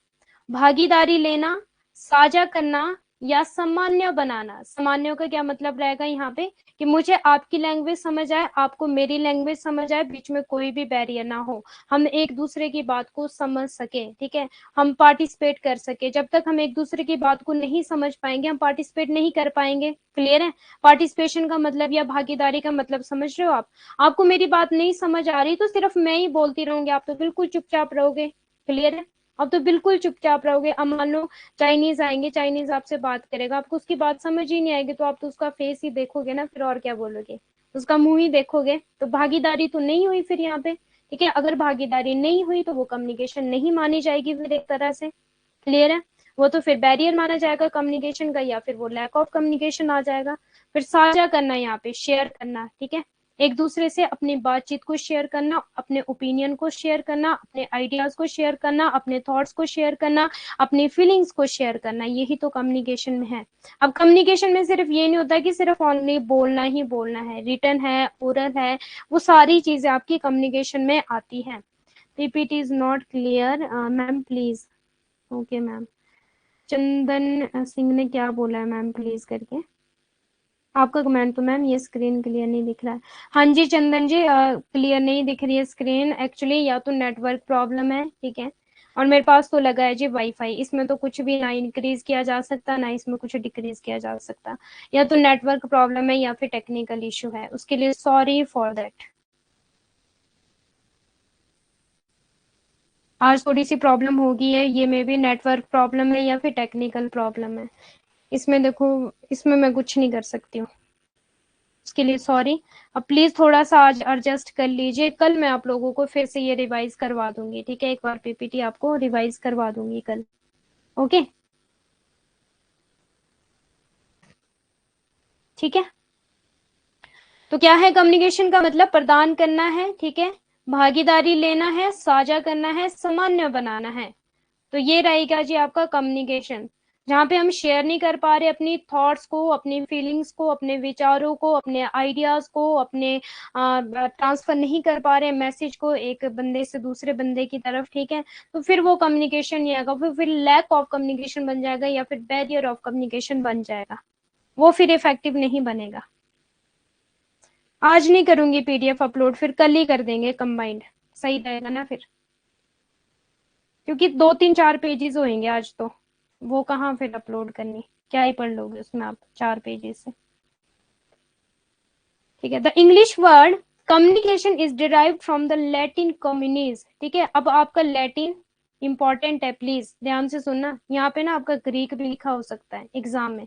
A: भागीदारी लेना, साझा करना, या सामान्य बनाना। सामान्य का क्या मतलब रहेगा यहाँ पे, कि मुझे आपकी लैंग्वेज समझ आए, आपको मेरी लैंग्वेज समझ आए, बीच में कोई भी बैरियर ना हो, हम एक दूसरे की बात को समझ सके, ठीक है, हम पार्टिसिपेट कर सके। जब तक हम एक दूसरे की बात को नहीं समझ पाएंगे, हम पार्टिसिपेट नहीं कर पाएंगे। क्लियर है, पार्टिसिपेशन का मतलब या भागीदारी का मतलब समझ रहे हो आप। आपको मेरी बात नहीं समझ आ रही तो सिर्फ मैं ही बोलती रहूंगी, आप तो बिल्कुल चुपचाप रहोगे। क्लियर है, अब तो बिल्कुल चुपचाप रहोगे। अब मान लो चाइनीज आएंगे, चाइनीज आपसे बात करेगा, आपको उसकी बात समझ ही नहीं आएगी, तो आप तो उसका फेस ही देखोगे ना, फिर और क्या बोलोगे, उसका मुंह ही देखोगे, तो भागीदारी तो नहीं हुई फिर यहाँ पे, ठीक है। अगर भागीदारी नहीं हुई तो वो कम्युनिकेशन नहीं मानी जाएगी फिर एक तरह से। क्लियर है, वो तो फिर बैरियर माना जाएगा कम्युनिकेशन का, या फिर वो लैक ऑफ कम्युनिकेशन आ जाएगा। फिर साझा करना, यहाँ पे शेयर करना, ठीक है, एक दूसरे से अपनी बातचीत को शेयर करना, अपने ओपिनियन को शेयर करना, अपने आइडियाज को शेयर करना, अपने थॉट्स को शेयर करना, अपनी फीलिंग्स को शेयर करना, यही तो कम्युनिकेशन में है। अब कम्युनिकेशन में सिर्फ ये नहीं होता कि सिर्फ ओनली बोलना ही बोलना है, रिटन है, ओरल है, वो सारी चीजें आपकी कम्युनिकेशन में आती हैं। PPT is not clear ma'am please. Okay ma'am. Chandan Singh ने क्या बोला है मैम प्लीज करके, आपका कमेंट तो मैम ये स्क्रीन क्लियर नहीं दिख रहा है। हाँ जी चंदन जी, क्लियर नहीं दिख रही है स्क्रीन एक्चुअली, या तो नेटवर्क प्रॉब्लम है, ठीक है, और मेरे पास तो लगा है जी वाईफाई, इसमें तो कुछ भी ना इंक्रीज किया जा सकता ना इसमें कुछ डिक्रीज किया जा सकता, या तो नेटवर्क प्रॉब्लम है या फिर टेक्निकल इशू है, उसके लिए सॉरी फॉर दैट। आज थोड़ी सी प्रॉब्लम होगी है, ये मे भी नेटवर्क प्रॉब्लम है या फिर टेक्निकल प्रॉब्लम है, इसमें देखो, इसमें मैं कुछ नहीं कर सकती हूँ, उसके लिए सॉरी। अब प्लीज थोड़ा सा आज एडजस्ट कर लीजिए, कल मैं आप लोगों को फिर से ये रिवाइज करवा दूंगी, ठीक है, एक बार पीपीटी आपको रिवाइज करवा दूंगी कल। ओके, ठीक है। तो क्या है कम्युनिकेशन का मतलब, प्रदान करना है, ठीक है, भागीदारी लेना है, साझा करना है, सामान्य बनाना है। तो ये रहेगा जी आपका कम्युनिकेशन, जहाँ पे हम शेयर नहीं कर पा रहे अपनी थॉट्स को, अपनी फीलिंग्स को, अपने विचारों को, अपने आइडियाज को, अपने ट्रांसफर नहीं कर पा रहे मैसेज को एक बंदे से दूसरे बंदे की तरफ, ठीक है, तो फिर वो कम्युनिकेशन नहीं आएगा, फिर लैक ऑफ कम्युनिकेशन बन जाएगा या फिर बैरियर ऑफ कम्युनिकेशन बन जाएगा। वो फिर इफेक्टिव नहीं बनेगा। आज नहीं करूंगी पीडीएफ अपलोड, फिर कल ही कर देंगे कंबाइंड, सही रहेगा ना फिर, क्योंकि 2 3 4 पेजेस होंगे आज तो, वो कहाँ फिर अपलोड करनी, क्या ही पढ़ लोगे उसमें आप 4 पेजेस से। ठीक है, the English word communication is derived from the Latin communis. ठीक है, अब आपका लैटिन इंपॉर्टेंट है, प्लीज ध्यान से सुनना, यहाँ पे ना आपका ग्रीक भी लिखा हो सकता है एग्जाम में।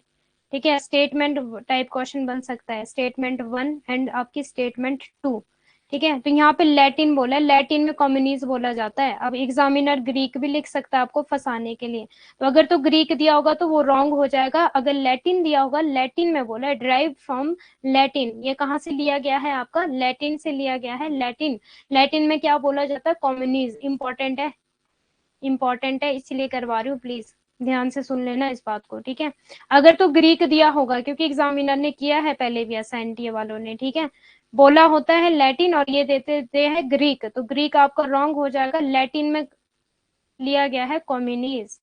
A: ठीक है, स्टेटमेंट टाइप क्वेश्चन बन सकता है, स्टेटमेंट 1 एंड आपकी स्टेटमेंट 2। ठीक है, तो यहाँ पे लैटिन बोला है, लैटिन में कम्युनिज बोला जाता है। अब एग्जामिनर ग्रीक भी लिख सकता है आपको फंसाने के लिए, तो अगर तो ग्रीक दिया होगा तो वो रॉन्ग हो जाएगा, अगर लैटिन दिया होगा, लैटिन में बोला है ड्राइव फ्रॉम लैटिन, ये कहाँ से लिया गया है आपका, लैटिन से लिया गया है, लैटिन। लैटिन में क्या बोला जाता है, कम्युनिज। इंपॉर्टेंट है, इंपॉर्टेंट है, इसीलिए करवा रही हूँ, प्लीज ध्यान से सुन लेना इस बात को। ठीक है, अगर तो ग्रीक दिया होगा, क्योंकि एग्जामिनर ने किया है पहले भी ऐसा, एनटीए वालों ने, ठीक है, बोला होता है लैटिन और ये देते हैं ग्रीक, तो ग्रीक आपका रॉन्ग हो जाएगा, लैटिन में लिया गया है communis.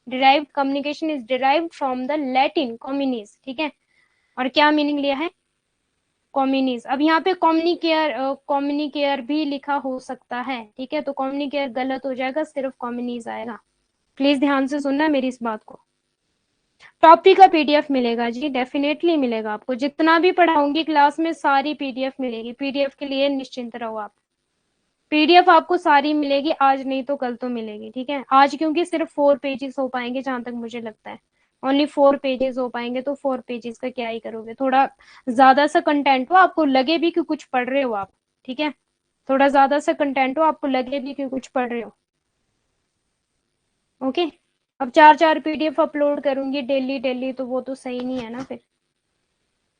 A: Derived communication is derived from the Latin communis. ठीक है, और क्या मीनिंग लिया है, कम्युनिज। अब यहाँ पे कम्युनिकेयर, कम्युनिकेयर भी लिखा हो सकता है, ठीक है, तो कम्युनिकेयर गलत हो जाएगा, सिर्फ कम्युनिज आएगा। प्लीज ध्यान से सुनना मेरी इस बात को। टॉपिक का पीडीएफ मिलेगा जी, डेफिनेटली मिलेगा आपको, जितना भी पढ़ाऊंगी क्लास में सारी पीडीएफ मिलेगी, पीडीएफ के लिए निश्चिंत रहो आप। पीडीएफ आपको सारी मिलेगी, आज नहीं तो कल तो मिलेगी। ठीक है, आज क्योंकि सिर्फ 4 पेजेस हो पाएंगे जहां तक मुझे लगता है, ओनली 4 पेजेस हो पाएंगे, तो 4 पेजेस का क्या ही करोगे, थोड़ा ज्यादा सा कंटेंट हो, आपको लगे भी कि कुछ पढ़ रहे हो आप। ठीक है, थोड़ा ज्यादा सा कंटेंट हो, आपको लगे भी कि कुछ पढ़ रहे हो। ओके, अब 4 4 पीडीएफ अपलोड करूंगी डेली डेली, तो वो तो सही नहीं है ना फिर।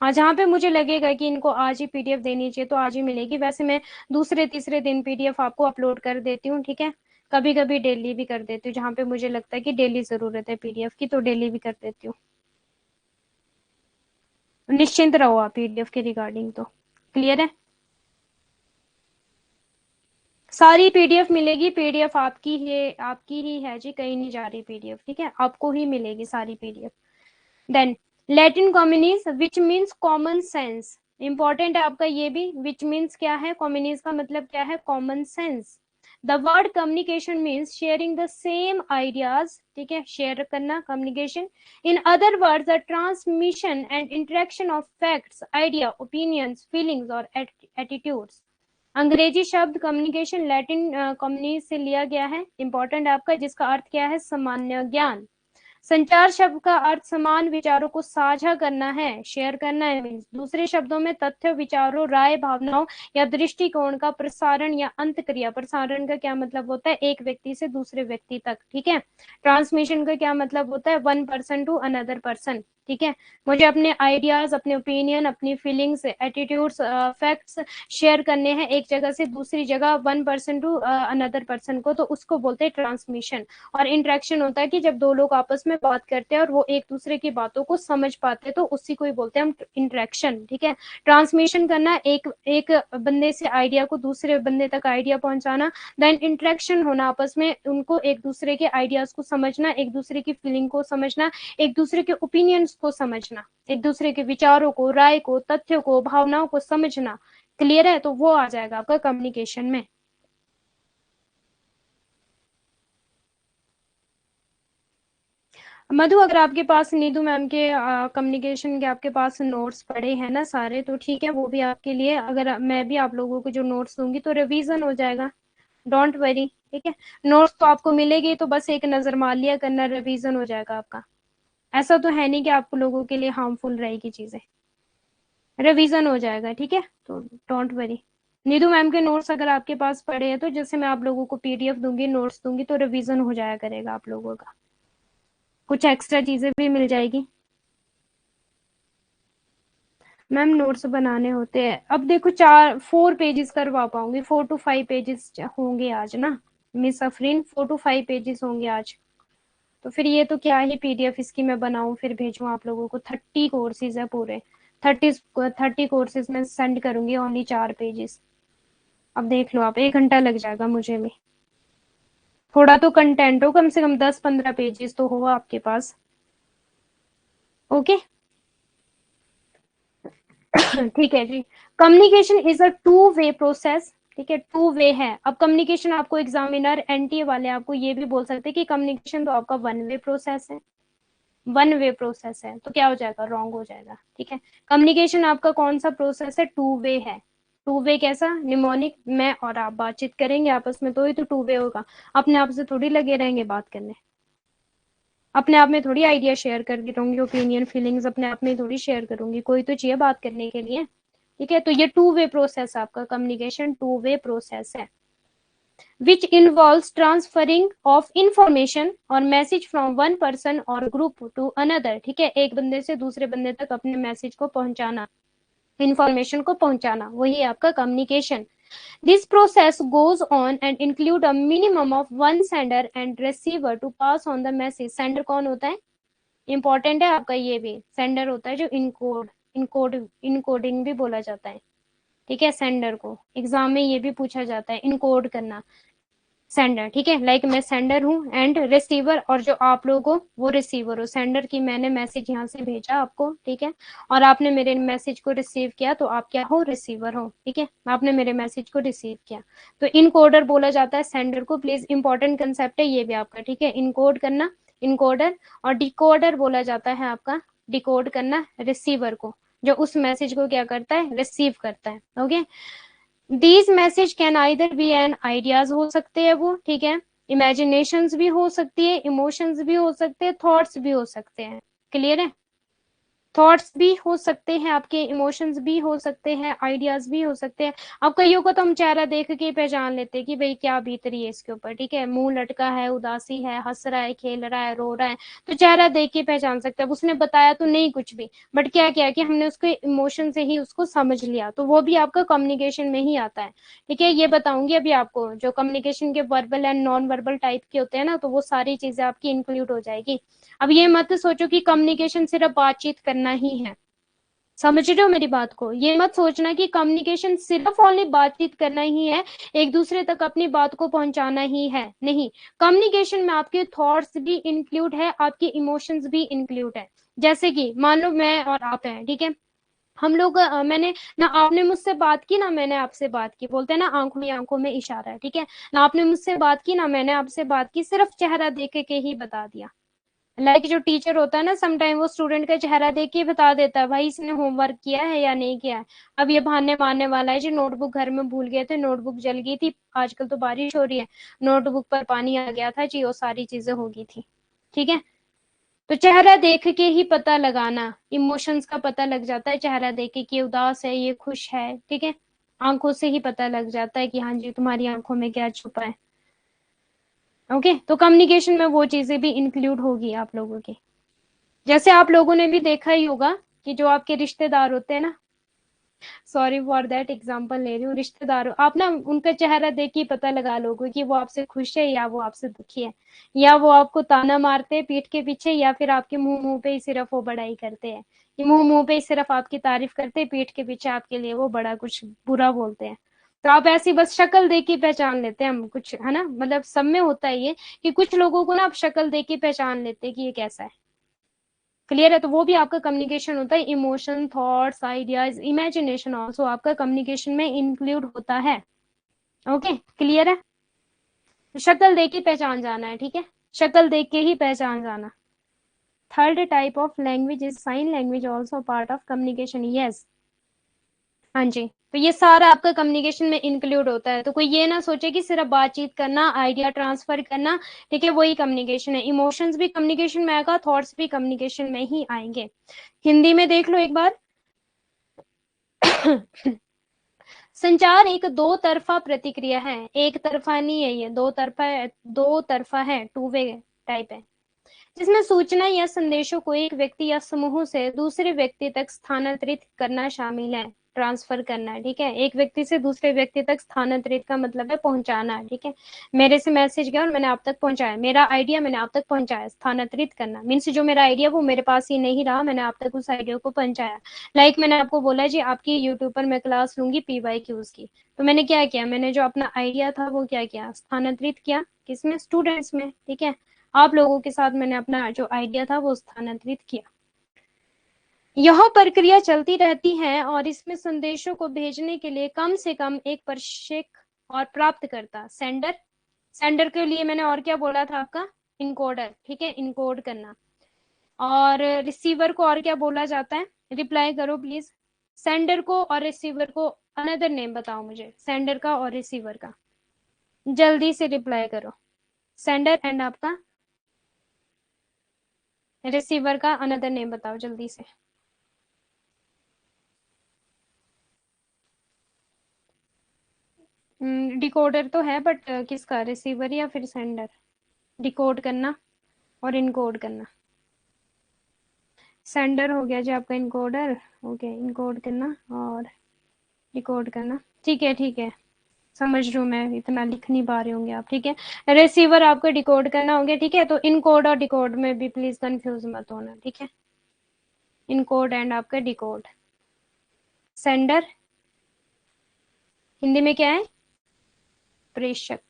A: हाँ, जहाँ पे मुझे लगेगा कि इनको आज ही पीडीएफ देनी चाहिए तो आज ही मिलेगी, वैसे मैं दूसरे तीसरे दिन पीडीएफ आपको अपलोड कर देती हूँ। ठीक है, कभी कभी डेली भी कर देती हूँ, जहाँ पे मुझे लगता है कि डेली जरूरत है पीडीएफ की, तो डेली भी कर देती हूँ। निश्चिंत रहो आप पीडीएफ के रिगार्डिंग, तो क्लियर है, सारी पीडीएफ मिलेगी, पीडीएफ आपकी ही है जी, कहीं नहीं जा रही पीडीएफ। ठीक है, आपको ही मिलेगी सारी PDF. Then Latin communis which means common sense, important है आपका ये भी, विच मीन्स क्या है, कम्युनिज का मतलब क्या है, common sense. The word communication means sharing the same ideas. ठीक है, शेयर करना communication. In other word the transmission and interaction of facts, idea, opinions, feelings और एटीट्यूड्स। अंग्रेजी शब्द कम्युनिकेशन लैटिन कम्युनिज से लिया गया है, इंपॉर्टेंट आपका, जिसका अर्थ क्या है, सामान्य ज्ञान। संचार शब्द का अर्थ समान विचारों को साझा करना है, शेयर करना है मीन्स, दूसरे शब्दों में तथ्य, विचारों, राय, भावनाओं या दृष्टिकोण का प्रसारण या अंत क्रिया। प्रसारण का क्या मतलब होता है, एक व्यक्ति से दूसरे व्यक्ति तक। ठीक है, ट्रांसमिशन का क्या मतलब होता है, one person to another person. ठीक है, मुझे अपने आइडियाज, अपने ओपिनियन, अपनी फीलिंग्स, एटीट्यूड्स, फैक्ट्स शेयर करने हैं एक जगह से दूसरी जगह, one person to another person को, तो उसको बोलते हैं ट्रांसमिशन। और इंटरेक्शन होता है कि जब दो लोग आपस में बात करते हैं और वो एक दूसरे की बातों को समझ पाते हैं, तो उसी को ही बोलते हैं हम इंटरेक्शन। ठीक है, ट्रांसमिशन करना, एक एक बंदे से आइडिया को दूसरे बंदे तक आइडिया पहुंचाना। देन इंटरेक्शन होना आपस में, उनको एक दूसरे के आइडियाज को समझना, एक दूसरे की फीलिंग को समझना, एक दूसरे के ओपिनियंस को समझना, एक दूसरे के विचारों को, राय को, तथ्यों को, भावनाओं को समझना। क्लियर है, तो वो आ जाएगा आपका कम्युनिकेशन में। मधु, अगर आपके पास नीतू मैम के कम्युनिकेशन के आपके पास नोट्स पड़े हैं ना सारे, तो ठीक है, वो भी आपके लिए, अगर मैं भी आप लोगों को जो नोट्स दूंगी तो रिवीजन हो जाएगा, डोंट वरी। ठीक है, नोट्स तो आपको मिलेगी, तो बस एक नजर मार लिया करना, रिवीजन हो जाएगा आपका। ऐसा तो है नहीं कि आप लोगों के लिए हार्मफुल रहेगी चीजें, रिवीजन हो जाएगा। ठीक है, तो डोंट वरी। नीतू मैम के नोट्स अगर आपके पास पड़े हैं, तो जैसे मैं आप लोगों को पीडीएफ दूंगी, नोट्स दूंगी, तो रिवीजन हो जाया करेगा आप लोगों का, कुछ एक्स्ट्रा चीजें भी मिल जाएगी। मैम नोट्स बनाने होते हैं, अब देखो 4 4 पेजेस करवा पाऊंगी, 4 to 5 पेजेस होंगे आज ना मिस अफरीन, 4 to 5 पेजेस होंगे आज, तो फिर ये तो क्या ही पीडीएफ इसकी मैं बनाऊं फिर भेजूं आप लोगों को, 30 कोर्सेज है पूरे, 30 कोर्सेज में सेंड करूंगी, ओनली 4 पेजेस। अब देख लो आप, 1 घंटा लग जाएगा मुझे भी, थोड़ा तो कंटेंट हो, कम से कम 10 15 पेजेस तो हो आपके पास। ओके, ठीक है जी। Communication is a two way process, ठीक है, टू वे है। अब कम्युनिकेशन आपको एग्जामिनर एनटीए वाले आपको ये भी बोल सकते हैं कि कम्युनिकेशन तो आपका वन वे प्रोसेस है, वन वे प्रोसेस है, तो क्या हो जाएगा, रॉन्ग हो जाएगा। ठीक है, कम्युनिकेशन आपका कौन सा प्रोसेस है, टू वे है। टू वे कैसा, निमोनिक, मैं और आप बातचीत करेंगे आपस में तो ही तो टू वे होगा। अपने आप से थोड़ी लगे रहेंगे बात करने, अपने आप में थोड़ी आइडिया शेयर करती रहूंगी, ओपिनियन फीलिंग्स अपने आप में थोड़ी शेयर करूंगी, कोई तो चाहिए बात करने के लिए। ठीक है, तो ये टू वे प्रोसेस, आपका कम्युनिकेशन टू वे प्रोसेस है, which involves transferring of information और मैसेज फ्रॉम वन पर्सन और ग्रुप टू अनदर। ठीक है, एक बंदे से दूसरे बंदे तक अपने मैसेज को पहुंचाना, इंफॉर्मेशन को पहुंचाना, वही आपका communication. This process goes on and include a minimum of one sender and receiver to pass on the message. Sender कौन होता है, इंपॉर्टेंट है आपका, ये भी सेंडर होता है जो इनकोडिंग भी बोला जाता है। ठीक है, सेंडर को एग्जाम में ये भी पूछा जाता है, इनकोड करना, सेंडर। ठीक है, लाइक मैं सेंडर हूँ एंड रिसीवर, और जो आप लोग हो वो रिसीवर हो। सेंडर की मैंने मैसेज यहाँ से भेजा आपको, ठीक है, और आपने मेरे मैसेज को रिसीव किया, तो आप क्या हो, रिसीवर हो। ठीक है, आपने मेरे मैसेज को रिसीव किया, तो इनकोडर बोला जाता है सेंडर को। प्लीज इंपॉर्टेंट कंसेप्ट है ये भी आपका। ठीक है, इनकोड करना इनकोडर, और डिकोडर बोला जाता है आपका, डिकोड करना रिसीवर को, जो उस मैसेज को क्या करता है, रिसीव करता है। Okay, these message can either be an ideas हो सकते हैं वो, ठीक है, इमेजिनेशंस भी हो सकती है, इमोशंस भी हो सकते हैं, थॉट्स भी हो सकते हैं। क्लियर है, थॉट्स भी हो सकते हैं आपके, इमोशंस भी हो सकते हैं, आइडियाज भी हो सकते हैं। अब कईयों को तो हम चेहरा देख के पहचान लेते हैं कि भाई क्या बीत रही है इसके ऊपर। ठीक है, मुंह लटका है, उदासी है, हंस रहा है, खेल रहा है, रो रहा है, तो चेहरा देख के पहचान सकते हैं। उसने बताया तो नहीं कुछ भी, बट क्या किया कि हमने उसको इमोशन से ही उसको समझ लिया, तो वो भी आपका कम्युनिकेशन में ही आता है। ठीक है, ये बताऊंगी अभी आपको, जो कम्युनिकेशन के verbal and non verbal type के होते हैं ना, तो वो सारी चीजें आपकी इंक्लूड हो जाएगी। अब ये मत सोचो कि कम्युनिकेशन सिर्फ बातचीत करना ही है, समझ रहे हो मेरी बात को, ये मत सोचना कि कम्युनिकेशन सिर्फ ओनली बातचीत करना ही है, एक दूसरे तक अपनी बात को पहुंचाना ही है, नहीं। कम्युनिकेशन में आपके थॉट्स भी इंक्लूड है, आपके इमोशंस भी इंक्लूड है। जैसे कि मान लो मैं और आप हैं, ठीक है, हम लोग मैंने ना, आपने मुझसे बात की ना मैंने आपसे बात की, बोलते हैं ना आंखों में आंखों में इशारा है। ठीक है ना, आपने मुझसे बात की ना मैंने आपसे बात की, सिर्फ चेहरा देख के ही बता दिया। लाइक जो टीचर होता है ना, समटाइम वो स्टूडेंट का चेहरा देख के बता देता है भाई इसने होमवर्क किया है या नहीं किया है। अब ये बहाने मारने वाला है जी, नोटबुक घर में भूल गए थे, नोटबुक जल गई थी, आजकल तो बारिश हो रही है, नोटबुक पर पानी आ गया था जी, वो सारी चीजें हो गई थी। ठीक है, तो चेहरा देख के ही पता लगाना, इमोशंस का पता लग जाता है चेहरा देख के, कि उदास है, ये खुश है। ठीक है, आंखों से ही पता लग जाता है कि हाँ जी तुम्हारी आंखों में क्या छुपा है। ओके, तो कम्युनिकेशन में वो चीजें भी इंक्लूड होगी आप लोगों की। जैसे आप लोगों ने भी देखा ही होगा कि जो आपके रिश्तेदार होते हैं ना, सॉरी फॉर दैट एग्जांपल ले रही हूँ, रिश्तेदार आप ना उनका चेहरा देख के पता लगा लोगे कि वो आपसे खुश है या वो आपसे दुखी है, या वो आपको ताना मारते हैं पीठ के पीछे, या फिर आपके मुंह मुंह पे ही सिर्फ वो बड़ाई करते हैं, कि मुंह मुंह पे ही सिर्फ आपकी तारीफ करते हैं, पीठ के पीछे आपके लिए वो बड़ा कुछ बुरा बोलते हैं। तो आप ऐसी बस शक्ल देख के पहचान लेते हैं हम, कुछ है ना, मतलब सब में होता है ये, कि कुछ लोगों को ना आप शक्ल देख के पहचान लेते हैं कि ये कैसा है। क्लियर है, तो वो भी आपका कम्युनिकेशन होता है, emotion, thoughts, ideas, imagination also आपका कम्युनिकेशन में इंक्लूड होता है। ओके, क्लियर है, तो शक्ल देख के पहचान जाना है। ठीक है, शक्ल देख के ही पहचान जाना। Third type of language is sine language, also part of communication. Yes, हाँ जी, तो ये सारा आपका कम्युनिकेशन में इंक्लूड होता है, तो कोई ये ना सोचे कि सिर्फ बातचीत करना, आइडिया ट्रांसफर करना, ठीक है, वही कम्युनिकेशन है। इमोशंस भी कम्युनिकेशन में आएगा, थॉट्स भी कम्युनिकेशन में ही आएंगे। हिंदी में देख लो एक बार। संचार एक दो तरफा प्रतिक्रिया है, एक तरफा नहीं है ये, दो तरफा है, दो तरफा है, टू वे टाइप है, जिसमें सूचना या संदेशों को एक व्यक्ति या समूह से दूसरे व्यक्ति तक स्थानांतरित करना शामिल है, ट्रांसफर करना है। ठीक है, एक व्यक्ति से दूसरे व्यक्ति तक स्थानांतरित का मतलब है पहुंचाना। ठीक है, मेरे से मैसेज गया और मैंने आप तक पहुंचाया, मेरा आइडिया मैंने आप तक पहुंचाया, स्थानांतरित करना मीन्स जो मेरा आइडिया वो मेरे पास ही नहीं रहा, मैंने आप तक उस आइडिया को पहुंचाया। लाइक मैंने आपको बोला जी आपकी यूट्यूब पर मैं क्लास लूंगी PYQs की, तो मैंने क्या किया, मैंने जो अपना आइडिया था वो क्या किया, स्थानांतरित किया किसमें, स्टूडेंट्स में। ठीक है, आप लोगों के साथ मैंने अपना जो आइडिया था वो स्थानांतरित किया। यह प्रक्रिया चलती रहती है और इसमें संदेशों को भेजने के लिए कम से कम एक प्रेषक और प्राप्तकर्ता सेंडर, सेंडर के लिए मैंने और क्या बोला था आपका, इनकोडर, ठीक है, इनकोड करना। और रिसीवर को और क्या बोला जाता है, रिप्लाई करो प्लीज। सेंडर को और रिसीवर को अनदर नेम बताओ मुझे, सेंडर का और रिसीवर का, जल्दी से रिप्लाई करो। सेंडर एंड आपका रिसीवर का अनदर नेम बताओ जल्दी से। डिकोडर तो है बट किसका, रिसीवर या फिर सेंडर? डिकोड करना और इनकोड करना। सेंडर हो गया जी आपका इनकोडर, ओके, इनकोड करना और डिकोड करना, ठीक है ठीक है, समझ रही हूँ मैं, इतना लिख नहीं पा रहे होंगे आप, ठीक है। रिसीवर आपको डिकोड करना होगा, ठीक है, तो इनकोड और डिकोड में भी प्लीज कंफ्यूज मत होना, ठीक है। इनकोड एंड आपका डिकोड। सेंडर हिंदी में क्या है, प्रेषक,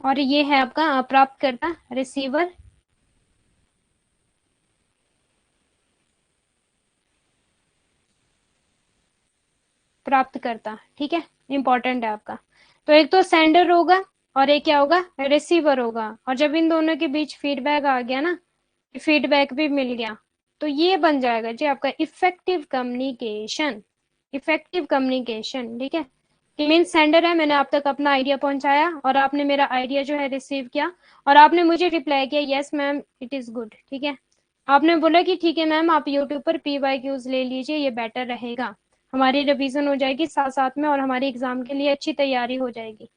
A: और ये है आपका प्राप्तकर्ता, रिसीवर। प्राप्तकर्ता, ठीक है, इंपॉर्टेंट है आपका। तो एक तो सेंडर होगा और एक क्या होगा, रिसीवर होगा, और जब इन दोनों के बीच फीडबैक आ गया ना, फीडबैक भी मिल गया, तो ये बन जाएगा जी आपका इफेक्टिव कम्युनिकेशन। इफेक्टिव कम्युनिकेशन, ठीक है, कि मीन सेंडर है, मैंने आप तक अपना आइडिया पहुंचाया और आपने मेरा आइडिया जो है रिसीव किया और आपने मुझे रिप्लाई किया yes ma'am it is good, ठीक है। आपने बोला कि ठीक है मैम आप यूट्यूब पर PYQs ले लीजिए, ये बेटर रहेगा, हमारी रिवीजन हो जाएगी साथ साथ में और हमारी एग्जाम के लिए अच्छी तैयारी हो जाएगी,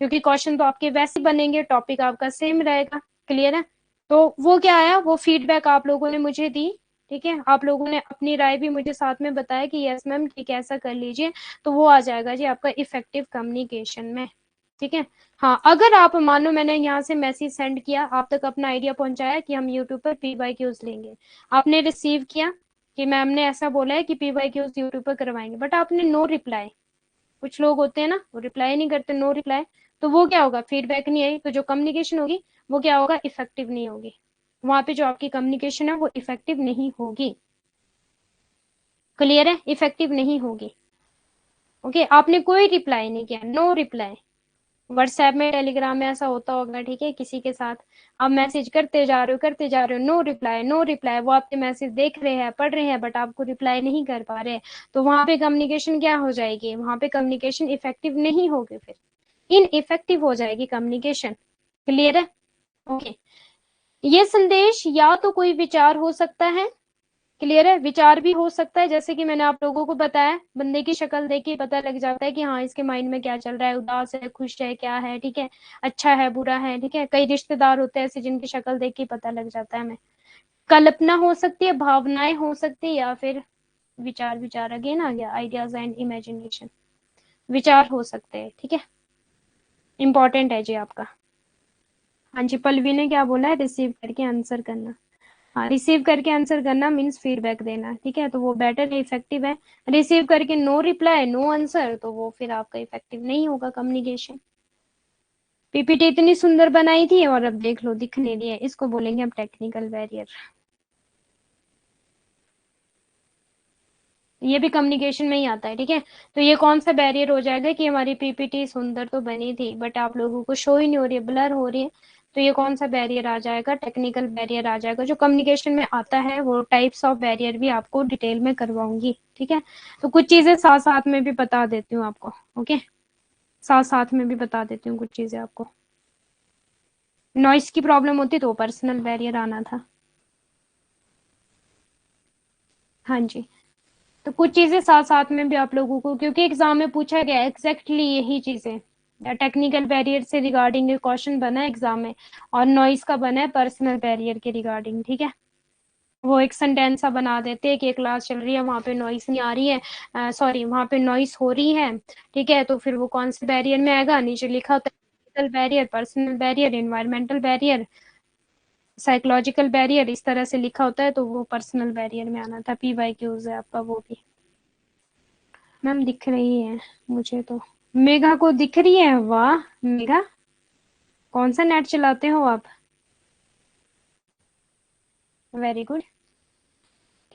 A: क्योंकि क्वेश्चन तो आपके वैसे बनेंगे, टॉपिक आपका सेम रहेगा, क्लियर है। तो वो क्या आया, वो फीडबैक आप लोगों ने मुझे दी, ठीक है, आप लोगों ने अपनी राय भी मुझे साथ में बताया कि यस मैम ठीक है ऐसा कर लीजिए, तो वो आ जाएगा जी आपका इफेक्टिव कम्युनिकेशन में, ठीक है। हाँ, अगर आप मानो मैंने यहाँ से मैसेज सेंड किया, आप तक अपना आइडिया पहुंचाया कि हम यूट्यूब पर PYQs लेंगे, आपने रिसीव किया कि मैम ने ऐसा बोला है कि PYQs यूट्यूब पर करवाएंगे, बट आपने नो रिप्लाई, कुछ लोग होते हैं ना वो रिप्लाई नहीं करते, नो रिप्लाई, तो वो क्या होगा, फीडबैक नहीं आई, तो जो कम्युनिकेशन होगी वो क्या होगा, इफेक्टिव नहीं होगी, वहां पे जो आपकी कम्युनिकेशन है वो इफेक्टिव नहीं होगी, क्लियर है, इफेक्टिव नहीं होगी। ओके, आपने कोई रिप्लाई नहीं किया, नो रिप्लाई। व्हाट्सएप में, टेलीग्राम में ऐसा होता होगा, ठीक है, किसी के साथ आप मैसेज करते जा रहे हो करते जा रहे हो, नो रिप्लाई नो रिप्लाई, वो आपके मैसेज देख रहे हैं पढ़ रहे हैं बट आपको रिप्लाई नहीं कर पा रहे, तो वहां पे कम्युनिकेशन क्या हो जाएगी, वहां पे कम्युनिकेशन इफेक्टिव नहीं होगी, फिर इनइफेक्टिव हो जाएगी कम्युनिकेशन, क्लियर है। ओके, ये संदेश या तो कोई विचार हो सकता है, क्लियर है, विचार भी हो सकता है, जैसे कि मैंने आप लोगों को बताया, बंदे की शक्ल देख के पता लग जाता है कि हाँ इसके माइंड में क्या चल रहा है, उदास है खुश है क्या है, ठीक है, अच्छा है बुरा है, ठीक है, कई रिश्तेदार होते हैं ऐसे जिनकी शक्ल देख के पता लग जाता है हमें। कल्पना हो सकती है, भावनाएं हो सकती है, या फिर विचार, विचार अगेन आ गया, आइडियाज एंड इमेजिनेशन, विचार हो सकते हैं, ठीक है, इंपॉर्टेंट है जी आपका। हाँ जी, पल्लवी ने क्या बोला है, रिसीव करके आंसर करना। हाँ, रिसीव करके आंसर करना मीन्स फीडबैक देना, ठीक है, तो वो बेटर है, इफेक्टिव है। रिसीव करके नो रिप्लाई नो आंसर, तो वो फिर आपका इफेक्टिव नहीं होगा कम्युनिकेशन। PPT इतनी सुंदर बनाई थी और अब देख लो दिख नहीं रही है, इसको बोलेंगे हम टेक्निकल बैरियर। ये भी कम्युनिकेशन में ही आता है, ठीक है। तो ये कौन सा बैरियर हो जाएगा कि हमारी PPT सुंदर तो बनी थी बट आप लोगों को शो ही नहीं हो रही है, ब्लर हो रही है, तो ये कौन सा बैरियर आ जाएगा, टेक्निकल बैरियर आ जाएगा, जो कम्युनिकेशन में आता है। वो टाइप्स ऑफ बैरियर भी आपको डिटेल में करवाऊंगी, ठीक है। तो कुछ चीजें साथ साथ में भी बता देती हूँ आपको, ओके, साथ साथ में भी बता देती हूँ कुछ चीजें आपको। नॉइस की प्रॉब्लम होती तो पर्सनल बैरियर आना था, हाँ जी। तो कुछ चीजें साथ साथ में भी आप लोगों को, क्योंकि एग्जाम में पूछा गया एग्जैक्टली यही चीजें, टेक्निकल बैरियर से रिगार्डिंग क्वेश्चन बना है एग्जाम में, और नॉइस का बना है पर्सनल बैरियर के रिगार्डिंग, ठीक है। वो एक सेंटेंस सा बना देते हैं कि एक क्लास चल रही है वहां पे नॉइस नहीं आ रही है, सॉरी वहां पे नॉइस हो रही है, ठीक है, तो फिर वो कौन से बैरियर में आएगा, नीचे लिखा होता है barrier, personal barrier, environmental barrier, psychological barrier, इस तरह से लिखा होता है, तो वो पर्सनल बैरियर में आना था। PYQs है आपका वो भी। मैम दिख रही है मुझे तो, मेघा को दिख रही है, वाह मेघा, कौन सा नेट चलाते हो आप? Very good.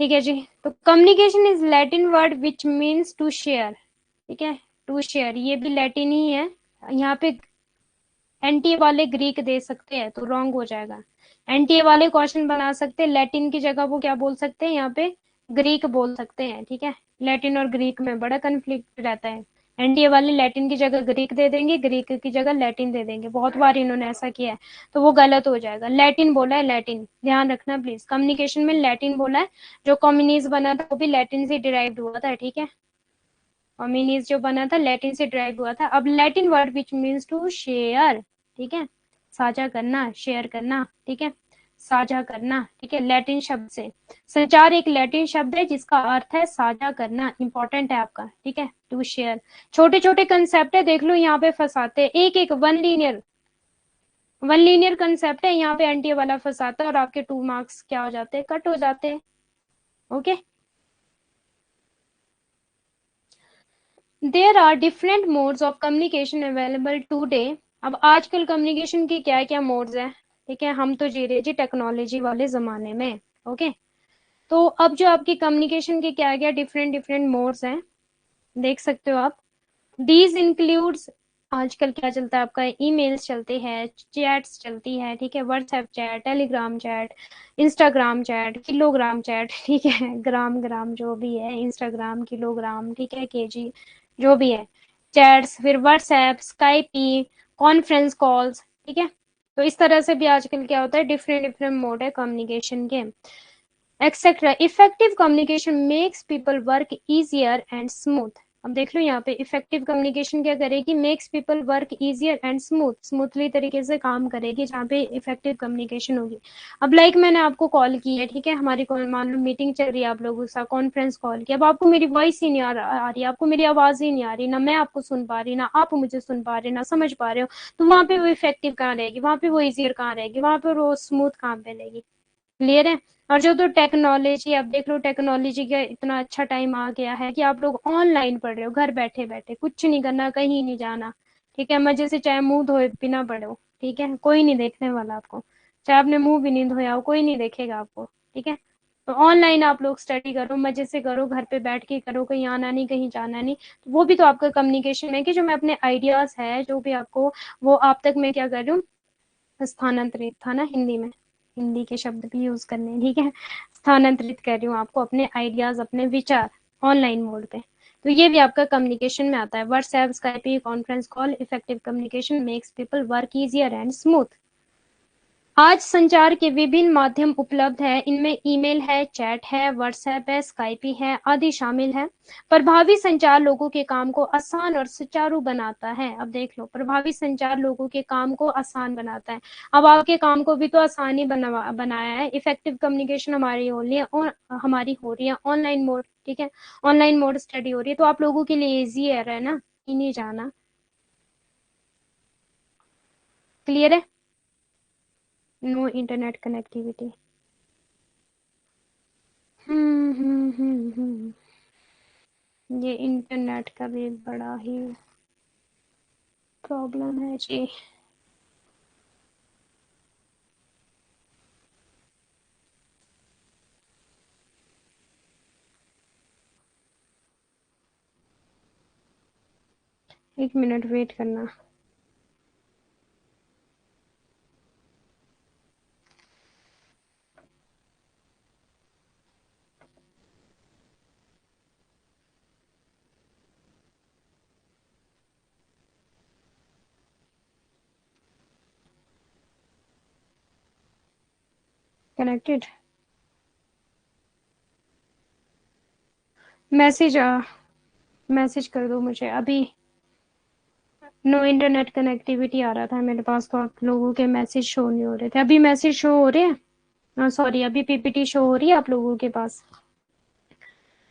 A: ठीक है जी। तो communication is Latin word which means to share. ठीक है, टू शेयर ये भी लैटिन ही है। यहाँ पे एनटीए वाले ग्रीक दे सकते हैं तो रॉन्ग हो जाएगा। एनटीए वाले क्वेश्चन बना सकते हैं, लैटिन की जगह वो क्या बोल सकते हैं यहाँ पे, ग्रीक बोल सकते हैं। ठीक है, लैटिन और ग्रीक में बड़ा कंफ्लिक्ट रहता है। एनटीए वाले लैटिन की जगह ग्रीक दे देंगे, ग्रीक की जगह लैटिन दे देंगे, बहुत बार इन्होंने ऐसा किया है, तो वो गलत हो जाएगा। लैटिन बोला है, लैटिन ध्यान रखना प्लीज, कम्युनिकेशन में लैटिन बोला है। जो कम्युनिज बना था वो भी लैटिन से डिराइव्ड हुआ था। ठीक है, कम्युनिज जो बना था लैटिन से डिराइव हुआ था। अब Latin word which means to share. ठीक है, साझा करना, शेयर करना। ठीक है, साझा करना। ठीक है, लैटिन शब्द से। संचार एक लैटिन शब्द है जिसका अर्थ है साझा करना, इंपॉर्टेंट है आपका। ठीक है, टू शेयर। छोटे छोटे कंसेप्ट है, देख लो यहाँ पे फंसाते हैं एक एक, वन लीनियर कंसेप्ट है, यहाँ पे एनटीए वाला फंसाता है और आपके 2 मार्क्स क्या हो जाते हैं, कट हो जाते हैं। Okay, there are different modes of communication available today. अब आजकल कम्युनिकेशन की क्या क्या मोड्स हैं। ठीक है, हम तो जी रहे जी टेक्नोलॉजी वाले जमाने में। ओके, तो अब जो आपकी कम्युनिकेशन के क्या क्या डिफरेंट डिफरेंट मोड्स हैं, देख सकते हो आप। दीज इंक्लूड्स, आजकल क्या चलता है आपका, ईमेल्स चलते हैं, चैट्स चलती है। ठीक है, WhatsApp chat, Telegram chat, Instagram chat, kilogram chat. ठीक है, ग्राम ग्राम जो भी है, इंस्टाग्राम, किलोग्राम, ठीक है, केजी, जो भी है, चैट्स, फिर व्हाट्सएप, स्काइपी, कॉन्फ्रेंस कॉल्स। ठीक है, तो इस तरह से भी आजकल क्या होता है, डिफरेंट डिफरेंट मोड है कम्युनिकेशन के, etcetera. Effective communication makes people work easier and smooth. अब देख लो यहाँ पे इफेक्टिव कम्युनिकेशन क्या करेगी, makes people work easier and smooth, smoothly तरीके से काम करेगी जहाँ पे इफेक्टिव कम्युनिकेशन होगी। अब लाइक मैंने आपको कॉल की है, ठीक है, हमारी मान लो मीटिंग चल रही है आप लोगों के साथ, कॉन्फ्रेंस कॉल की, अब आपको मेरी वॉइस ही नहीं आ रही, आपको मेरी आवाज ही नहीं आ रही, ना मैं आपको सुन पा रही, ना आप मुझे सुन पा रहे, ना समझ पा रहे हो, तो वहां पे वो इफेक्टिव कहाँ रहेगी, वहां पे वो इजियर कहाँ रहेगी, वहां पे वो स्मूथ कहाँ पे रहेगी। क्लियर है। और जो तो टेक्नोलॉजी, अब देख लो टेक्नोलॉजी का इतना अच्छा टाइम आ गया है कि आप लोग ऑनलाइन पढ़ रहे हो, घर बैठे बैठे, कुछ नहीं करना, कहीं नहीं जाना। ठीक है, मजे से चाहे मुंह धोए बिना पढ़ो। ठीक है, कोई नहीं देखने वाला आपको, चाहे आपने मुंह भी नहीं धोया हो, कोई नहीं देखेगा आपको। ठीक है, तो ऑनलाइन आप लोग स्टडी करो, मजे से करो, घर पे बैठ के करो, कहीं आना नहीं, कहीं जाना नहीं। तो वो भी तो आपका कम्युनिकेशन है कि जो मैं अपने आइडियाज है जो भी आपको, वो आप तक मैं क्या कर रही हूँ, स्थानांतरित था ना हिंदी में, हिंदी के शब्द भी यूज करने हैं। ठीक है, स्थानांतरित कर रही हूँ आपको अपने आइडियाज, अपने विचार ऑनलाइन मोड पे। तो ये भी आपका कम्युनिकेशन में आता है। WhatsApp, Skype, conference call, effective communication makes people work easier and smooth. आज संचार के विभिन्न माध्यम उपलब्ध है, इनमें ईमेल है, चैट है, व्हाट्सएप है, स्काइपी है, आदि शामिल है। प्रभावी संचार लोगों के काम को आसान और सुचारू बनाता है। अब देख लो, प्रभावी संचार लोगों के काम को आसान बनाता है। अब आपके काम को भी तो आसान ही बनाया है। इफेक्टिव कम्युनिकेशन हमारी हो रही है, और हमारी हो रही है ऑनलाइन मोड। ठीक है, ऑनलाइन मोड स्टडी हो रही है, तो आप लोगों के लिए इजी है ना, नहीं जाना। क्लियर है, नो इंटरनेट कनेक्टिविटी। हम्म। ये इंटरनेट का भी एक बड़ा ही प्रॉब्लम है जी। एक मिनट वेट करना। कनेक्टेड, मैसेज मैसेज कर दो मुझे अभी। नो इंटरनेट कनेक्टिविटी आ रहा था मेरे पास, तो आप लोगों के मैसेज शो नहीं हो रहे थे, अभी मैसेज शो हो रहे हैं, सॉरी अभी पीपीटी शो हो रही है आप लोगों के पास।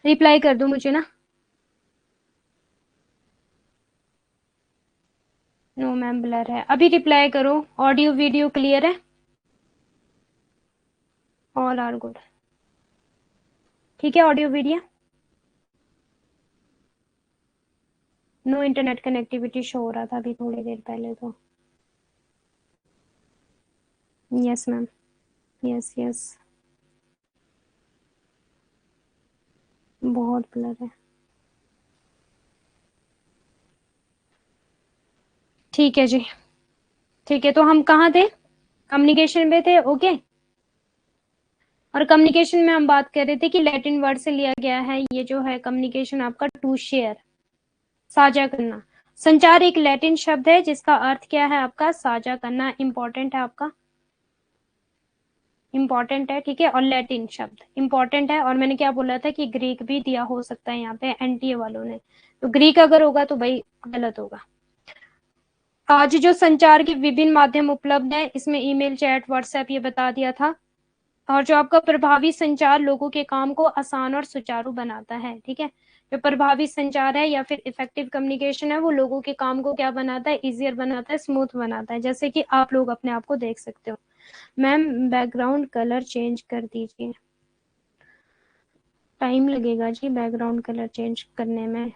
A: रिप्लाई कर दो मुझे ना। नो मैम ब्लर है, अभी रिप्लाई करो। ऑडियो वीडियो क्लियर है, ऑल आर गुड। ठीक है, audio video, no internet connectivity show हो रहा था अभी थोड़ी देर पहले तो। Yes ma'am, yes yes. बहुत ब्लर है। ठीक है जी, ठीक है। तो हम कहाँ थे? कम्युनिकेशन में थे। ओके। और कम्युनिकेशन में हम बात कर रहे थे कि लैटिन वर्ड से लिया गया है ये जो है कम्युनिकेशन आपका, टू शेयर, साझा करना। संचार एक लैटिन शब्द है जिसका अर्थ क्या है आपका? साझा करना। इंपॉर्टेंट है आपका, इंपॉर्टेंट है, ठीक है। और लैटिन शब्द इंपॉर्टेंट है। और मैंने क्या बोला था कि ग्रीक भी दिया हो सकता है यहाँ पे एनटीए वालों ने, तो ग्रीक अगर होगा तो भाई गलत होगा। आज जो संचार के विभिन्न माध्यम उपलब्ध है, इसमें ईमेल, चैट, व्हाट्सएप ये बता दिया था। और जो आपका प्रभावी संचार लोगों के काम को आसान और सुचारू बनाता है, ठीक है। जो प्रभावी संचार है या फिर इफेक्टिव कम्युनिकेशन है, वो लोगों के काम को क्या बनाता है? इजियर बनाता है, स्मूथ बनाता है। जैसे कि आप लोग अपने आप को देख सकते हो। मैम बैकग्राउंड कलर चेंज कर दीजिए। टाइम लगेगा जी बैकग्राउंड कलर चेंज करने में।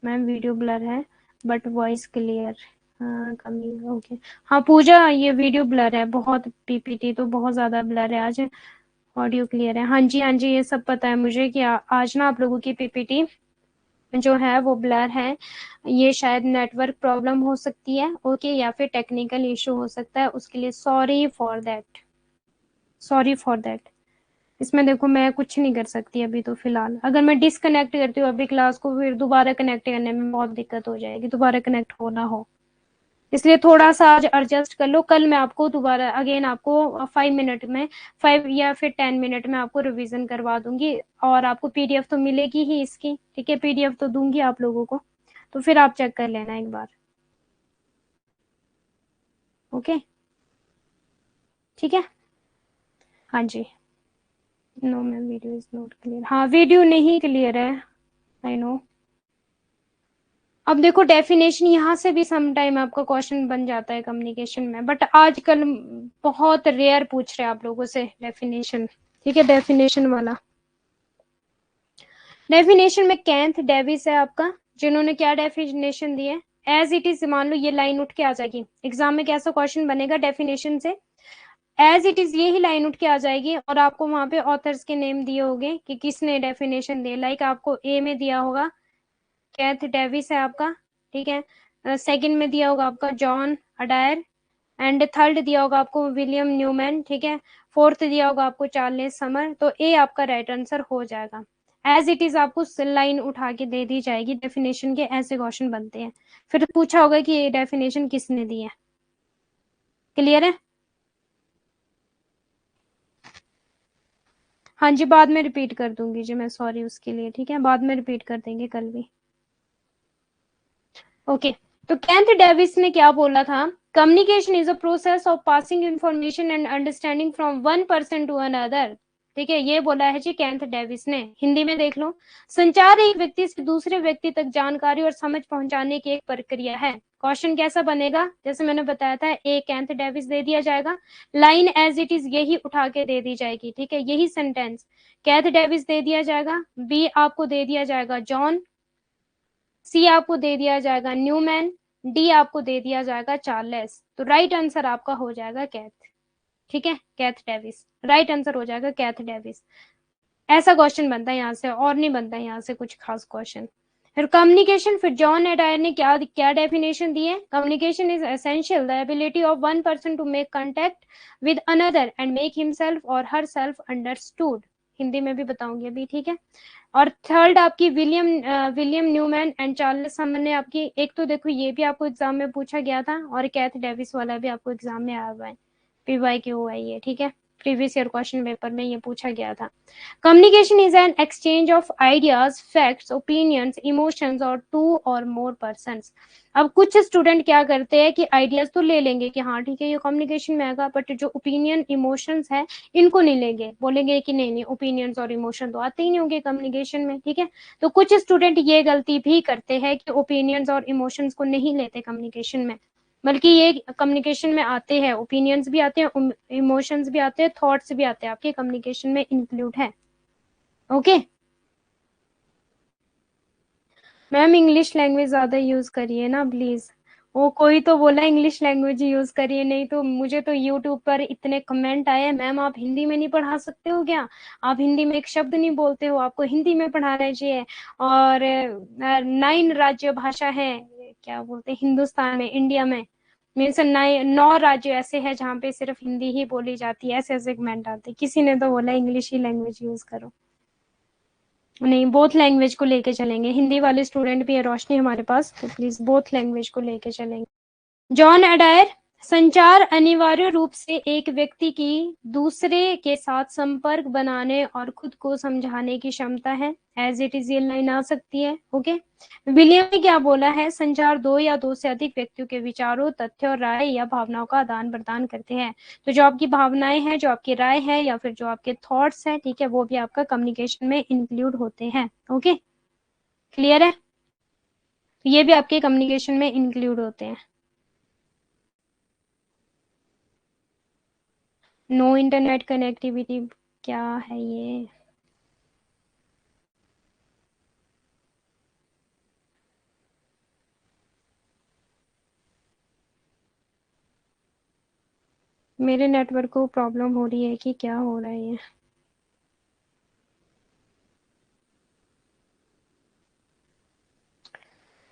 A: मैम वीडियो ब्लर है बट वॉइस क्लियर। हाँ कमी, ओके। हाँ पूजा, ये वीडियो ब्लर है बहुत, पीपीटी तो बहुत ज्यादा ब्लर है आज। ऑडियो क्लियर है। हाँ जी, हाँ जी, ये सब पता है मुझे कि आज ना आप लोगों की पीपीटी जो है वो ब्लर है। ये शायद नेटवर्क प्रॉब्लम हो सकती है, ओके, या फिर टेक्निकल इशू हो सकता है। उसके लिए sorry for that, sorry for that. इसमें देखो मैं कुछ नहीं कर सकती अभी तो फिलहाल। अगर मैं डिसकनेक्ट करती हूँ अभी क्लास को, फिर दोबारा कनेक्ट करने में बहुत दिक्कत हो जाएगी, दोबारा कनेक्ट हो ना हो। इसलिए थोड़ा सा आज एडजस्ट कर लो। कल मैं आपको दोबारा अगेन आपको 5 मिनट में, 5 या फिर 10 मिनट में आपको रिवीजन करवा दूंगी। और आपको पीडीएफ तो मिलेगी ही इसकी, ठीक है। पीडीएफ तो दूंगी आप लोगों को, तो फिर आप चेक कर लेना एक बार, ओके, ठीक है। हाँ जी। No ma'am video is not clear. हाँ वीडियो नहीं क्लियर है, आई नो। अब देखो डेफिनेशन यहाँ से भी सम टाइम आपका क्वेश्चन बन जाता है कम्युनिकेशन में, बट आजकल बहुत रेयर पूछ रहे हैं आप लोगों से डेफिनेशन, ठीक है। डेफिनेशन वाला, डेफिनेशन में कैंथ डेविस है आपका, जिन्होंने क्या डेफिनेशन दी है? एज इट इज, मान लो ये लाइन उठ के आ जाएगी एग्जाम में, कैसा क्वेश्चन बनेगा डेफिनेशन से? एज इट इज यही लाइन उठ के आ जाएगी और आपको वहां पे ऑथर्स के नेम दिए होंगे कि किसने डेफिनेशन दिए। लाइक आपको ए में दिया होगा कैथ डेविस है आपका, ठीक है। सेकंड में दिया होगा आपका जॉन अडायर, एंड थर्ड दिया होगा आपको विलियम न्यूमैन, ठीक है। फोर्थ दिया होगा आपको चार्ल्स समर। तो ए आपका राइट आंसर हो जाएगा। एज इट इज आपको लाइन उठा के दे दी जाएगी डेफिनेशन के, ऐसे क्वेश्चन बनते हैं। फिर पूछा होगा कि ये डेफिनेशन किसने दी है। क्लियर है? हाँ जी, बाद में रिपीट कर दूंगी जी मैं, सॉरी उसके लिए, ठीक है। बाद में रिपीट कर देंगे कल भी, ओके। तो कैंथ डेविस ने क्या बोला था? Communication is a process of passing information and understanding from one person to another, ठीक है। ये बोला है जी कैंथ डेविस ने। हिंदी में देख लो, संचार एक व्यक्ति से दूसरे व्यक्ति तक जानकारी और समझ पहुंचाने की एक प्रक्रिया है। क्वेश्चन कैसा बनेगा? जैसे मैंने बताया था, ए कैंथ डेविस दे दिया जाएगा, लाइन एज इट इज यही उठा के दे दी जाएगी, ठीक है। यही सेंटेंस कैंथ डेविस दे दिया जाएगा, बी आपको दे दिया जाएगा जॉन, सी आपको दे दिया जाएगा न्यूमैन, डी आपको दे दिया जाएगा चार्लेस। तो राइट आंसर आपका हो जाएगा कैथ, ठीक है, कैथ डेविस। राइट आंसर हो जाएगा कैथ डेविस। ऐसा क्वेश्चन बनता है यहाँ से, और नहीं बनता है यहाँ से कुछ खास क्वेश्चन। फिर कम्युनिकेशन, फिर जॉन एडायर ने क्या क्या डेफिनेशन दी है? Communication is essential the ability of one person to make contact with another and make himself or her self understood. Hindi में भी बताऊंगी अभी, ठीक है। और थर्ड आपकी विलियम न्यूमैन एंड चार्ल्स समन ने आपकी, एक तो देखो ये भी आपको एग्जाम में पूछा गया था, और कैथ डेविस वाला भी आपको एग्जाम में आया हुआ है, पीवाई क्यू हुआ है ये, ठीक है। प्रीवियस ईयर क्वेश्चन पेपर में ये पूछा गया था। Communication is an exchange of ideas, facts, opinions, emotions और टू और मोर पर्सन्स। अब कुछ स्टूडेंट क्या करते हैं कि आइडियाज तो ले लेंगे कि हाँ ठीक है ये कम्युनिकेशन में आएगा, बट जो ओपिनियन इमोशंस है इनको नहीं लेंगे, बोलेंगे कि नहीं नहीं ओपिनियंस और इमोशन तो आते ही नहीं होंगे कम्युनिकेशन में, ठीक है। तो कुछ स्टूडेंट ये गलती भी करते हैं कि ओपिनियंस और इमोशंस को नहीं लेते कम्युनिकेशन में, बल्कि ये कम्युनिकेशन में आते हैं, ओपिनियंस भी आते हैं, इमोशंस भी आते हैं, थॉट्स भी आते हैं, आपके कम्युनिकेशन में इंक्लूड है, ओके। मैम इंग्लिश लैंग्वेज ज्यादा यूज करिए ना प्लीज, वो कोई तो बोला इंग्लिश लैंग्वेज यूज करिए, नहीं तो मुझे तो यूट्यूब पर इतने कमेंट आए, मैम आप हिंदी में नहीं पढ़ा सकते हो क्या, आप हिंदी में एक शब्द नहीं बोलते हो, आपको हिंदी में पढ़ाना चाहिए। और 9 राज्य भाषा है, क्या बोलते हैं हिंदुस्तान में, इंडिया में, मीन्स 9 राज्य ऐसे हैं जहाँ पे सिर्फ हिंदी ही बोली जाती है, ऐसे ऐसे कमेंट आते, किसी ने तो बोला इंग्लिश ही लैंग्वेज यूज करो। नहीं, बोथ लैंग्वेज को लेके चलेंगे, हिंदी वाले स्टूडेंट भी है रोशनी हमारे पास, तो प्लीज बोथ लैंग्वेज को लेके चलेंगे। जॉन अडायर, संचार अनिवार्य रूप से एक व्यक्ति की दूसरे के साथ संपर्क बनाने और खुद को समझाने की क्षमता है। एज इट इज ये लाइन आ सकती है। ओके, विलियम ने क्या बोला है, संचार दो या दो से अधिक व्यक्तियों के विचारों, तथ्यों, राय या भावनाओं का आदान प्रदान करते हैं। तो जो आपकी भावनाएं हैं, जो आपकी राय है या फिर जो आपके थॉट्स हैं, ठीक है, वो भी आपका कम्युनिकेशन में इंक्लूड होते हैं। ओके, क्लियर है, तो ये भी आपके कम्युनिकेशन में इंक्लूड होते हैं। नो इंटरनेट कनेक्टिविटी क्या है ये, मेरे नेटवर्क को प्रॉब्लम हो रही है कि क्या हो रहा है ये,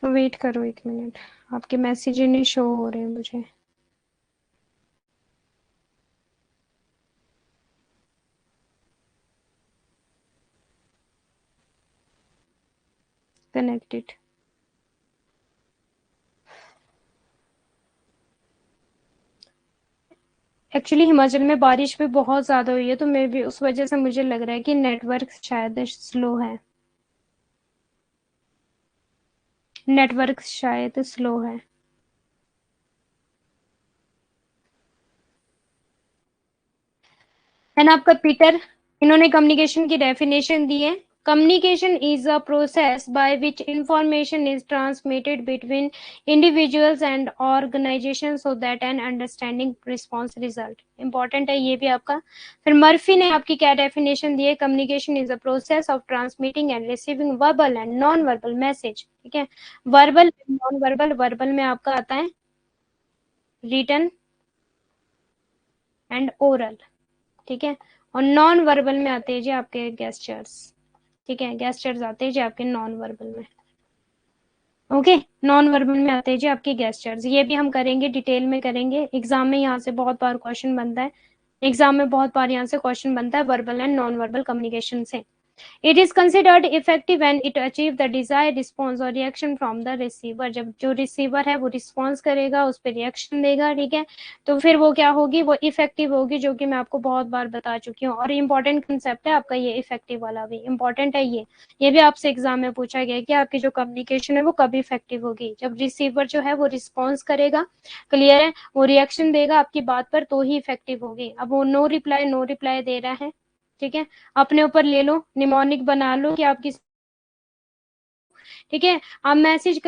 A: वेट करो 1 मिनट, आपके मैसेज नहीं शो हो रहे मुझे। कनेक्टेड, एक्चुअली हिमाचल में बारिश भी बहुत ज्यादा हुई है, तो मैं भी उस वजह से मुझे लग रहा है कि नेटवर्क शायद स्लो है, नेटवर्क शायद स्लो है। एंड आपका पीटर, इन्होंने कम्युनिकेशन की डेफिनेशन दी है, communication is a process by which information is transmitted between individuals and organisation so that an understanding response result. Important है ये भी आपका। फिर मर्फी ने आपकी क्या डेफिनेशन दी है, communication is a process of transmitting and receiving verbal and non verbal message. ठीक है, वर्बल नॉन वर्बल, वर्बल में आपका आता है रिटन एंड ओरल, ठीक है, और नॉन वर्बल में आते हैं जी आपके गेस्चर्स। ठीक है, गेस्चर्स आते हैं जी आपके नॉन वर्बल में। ओके, नॉन वर्बल में आते हैं जी आपके गेस्चर्स, ये भी हम करेंगे, डिटेल में करेंगे, एग्जाम में यहाँ से बहुत बार क्वेश्चन बनता है, एग्जाम में बहुत बार यहाँ से क्वेश्चन बनता है verbal and non verbal communication से। It is considered effective when it achieve the desired response और रिएक्शन फ्रॉम द रिसीवर। जब जो रिसीवर है वो रिस्पॉन्स करेगा, उस पर रिएक्शन देगा, ठीक है, तो फिर वो क्या होगी, वो इफेक्टिव होगी, जो कि मैं आपको बहुत बार बता चुकी हूँ। और इंपॉर्टेंट कंसेप्ट है आपका ये इफेक्टिव वाला भी इंपॉर्टेंट है, ये भी आपसे एग्जाम में पूछा गया कि आपकी जो कम्युनिकेशन है वो कब इफेक्टिव होगी, जब रिसीवर जो है वो रिस्पॉन्स करेगा, क्लियर है, वो रिएक्शन देगा आपकी बात पर, तो ही इफेक्टिव होगी। अब वो नो रिप्लाई दे रहा है, ठीक है, अपने ऊपर ले लो, निमोनिक बना लो कि आपकी, ठीक है, आप मैसेज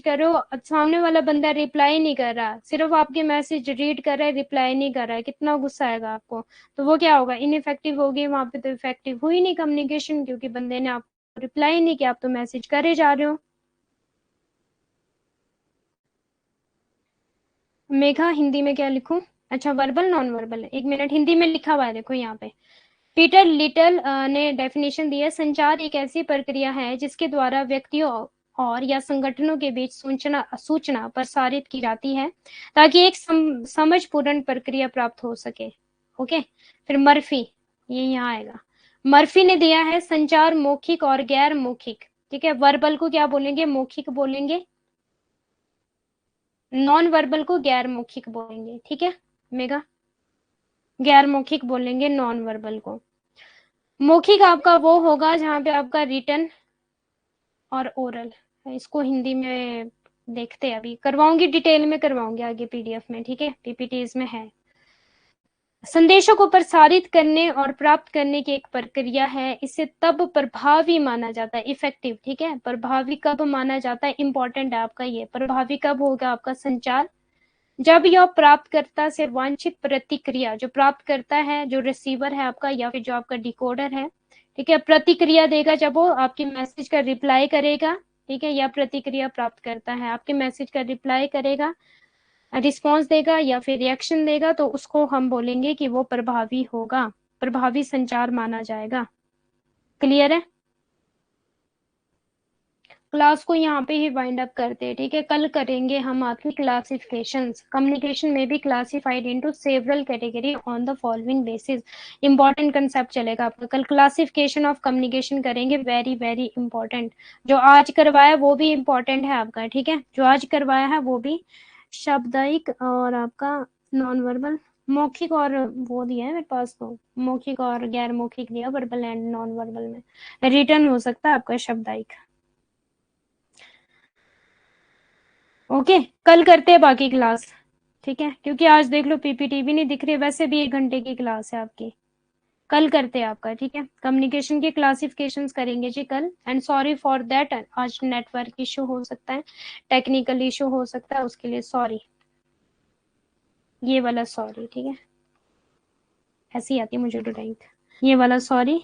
A: करो, सामने वाला बंदा रिप्लाई नहीं कर रहा, सिर्फ आपके मैसेज रीड कर रहा है, रिप्लाई नहीं कर रहा है, कितना गुस्सा आएगा आपको, तो वो क्या होगा, इनइफेक्टिव होगी, वहां पे तो इफेक्टिव हुई नहीं कम्युनिकेशन, क्योंकि बंदे ने आपको रिप्लाई नहीं किया, आप तो मैसेज करे जा रहे हो। मेघा, हिंदी में क्या लिखूं, अच्छा verbal non verbal, 1 minute, Hindi में लिखा हुआ है देखो यहाँ पे। पीटर लिटल ने डेफिनेशन दी है, संचार एक ऐसी प्रक्रिया है जिसके द्वारा व्यक्तियों और या संगठनों के बीच सूचना सूचना प्रसारित की जाती है ताकि एक समझपूर्ण प्रक्रिया प्राप्त हो सके। ओके, फिर मर्फी, ये यहाँ आएगा, मर्फी ने दिया है, संचार मौखिक और गैर मौखिक, ठीक है, वर्बल को क्या बोलेंगे, मौखिक बोलेंगे, नॉन वर्बल को गैर मौखिक बोलेंगे, ठीक है मेगा, गैर मौखिक बोलेंगे नॉन वर्बल को। मौखिक आपका वो होगा जहाँ पे आपका रिटन और ओरल, इसको हिंदी में देखते हैं, अभी करवाऊंगी, डिटेल में करवाऊंगी आगे पीडीएफ में, ठीक है, पीपीटीज में है। संदेशों को प्रसारित करने और प्राप्त करने की एक प्रक्रिया है, इसे तब प्रभावी माना जाता है, इफेक्टिव, ठीक है, प्रभावी कब माना जाता है, इंपॉर्टेंट है आपका ये, प्रभावी कब होगा आपका संचार, जब यह प्राप्तकर्ता से वांछित प्रतिक्रिया, जो प्राप्त करता है, जो रिसीवर है आपका या फिर जो आपका डिकोडर है, ठीक है, प्रतिक्रिया देगा, जब वो आपके मैसेज का रिप्लाई करेगा, ठीक है, या प्रतिक्रिया प्राप्त करता है, आपके मैसेज का रिप्लाई करेगा, रिस्पॉन्स देगा या फिर रिएक्शन देगा, तो उसको हम बोलेंगे कि वो प्रभावी होगा, प्रभावी संचार माना जाएगा। क्लियर है? क्लास को यहाँ पे ही वाइंड अप करते हैं, ठीक है। कल करेंगे हम आपकी क्लासिफिकेशंस। कम्युनिकेशन में be classified into several category on the following basis. Important concept चलेगा आपका कल। क्लासिफिकेशन ऑफ कम्युनिकेशन करेंगे, वेरी वेरी इंपॉर्टेंट। जो आज करवाया वो भी इंपॉर्टेंट है आपका, ठीक है, जो आज करवाया है वो भी। शब्दायिक और आपका नॉन वर्बल, मौखिक और वो दिया है मेरे पास, तो मौखिक और गैर मौखिक दिया, वर्बल एंड नॉन वर्बल में। रिटर्न हो सकता है आपका शब्दायिक। ओके, कल करते हैं बाकी क्लास, ठीक है, क्योंकि आज देख लो पीपीटी भी नहीं दिख रही, वैसे भी 1 घंटे की क्लास है आपकी। कल करते हैं आपका, ठीक है। कम्युनिकेशन के क्लासिफिकेशंस करेंगे जी कल। एंड सॉरी फॉर दैट, आज नेटवर्क इशू हो सकता है, टेक्निकल इशू हो सकता है, उसके लिए सॉरी, ये वाला सॉरी, ठीक है, ऐसी आती है मुझे ड्राइंग, ये वाला sorry.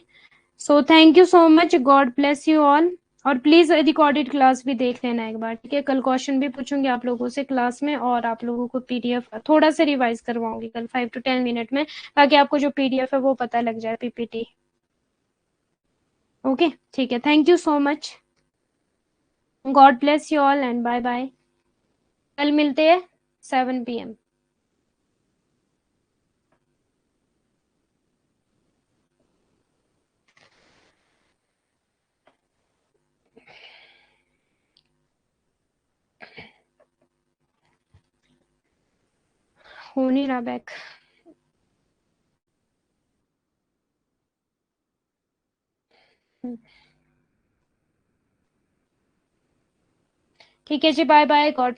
A: So thank you so much, God bless you all. और प्लीज रिकॉर्डेड क्लास भी देख लेना एक बार, ठीक है। कल क्वेश्चन भी पूछूंगी आप लोगों से क्लास में, और आप लोगों को पीडीएफ थोड़ा सा रिवाइज करवाऊंगी कल 5 to 10 मिनट में, ताकि आपको जो पीडीएफ है वो पता लग जाए, पीपीटी। ओके, ठीक है, thank you so much, God bless you all and bye bye. कल मिलते हैं 7 PM। हो नहीं रहा बैक। ठीक है जी, बाय बाय, गॉड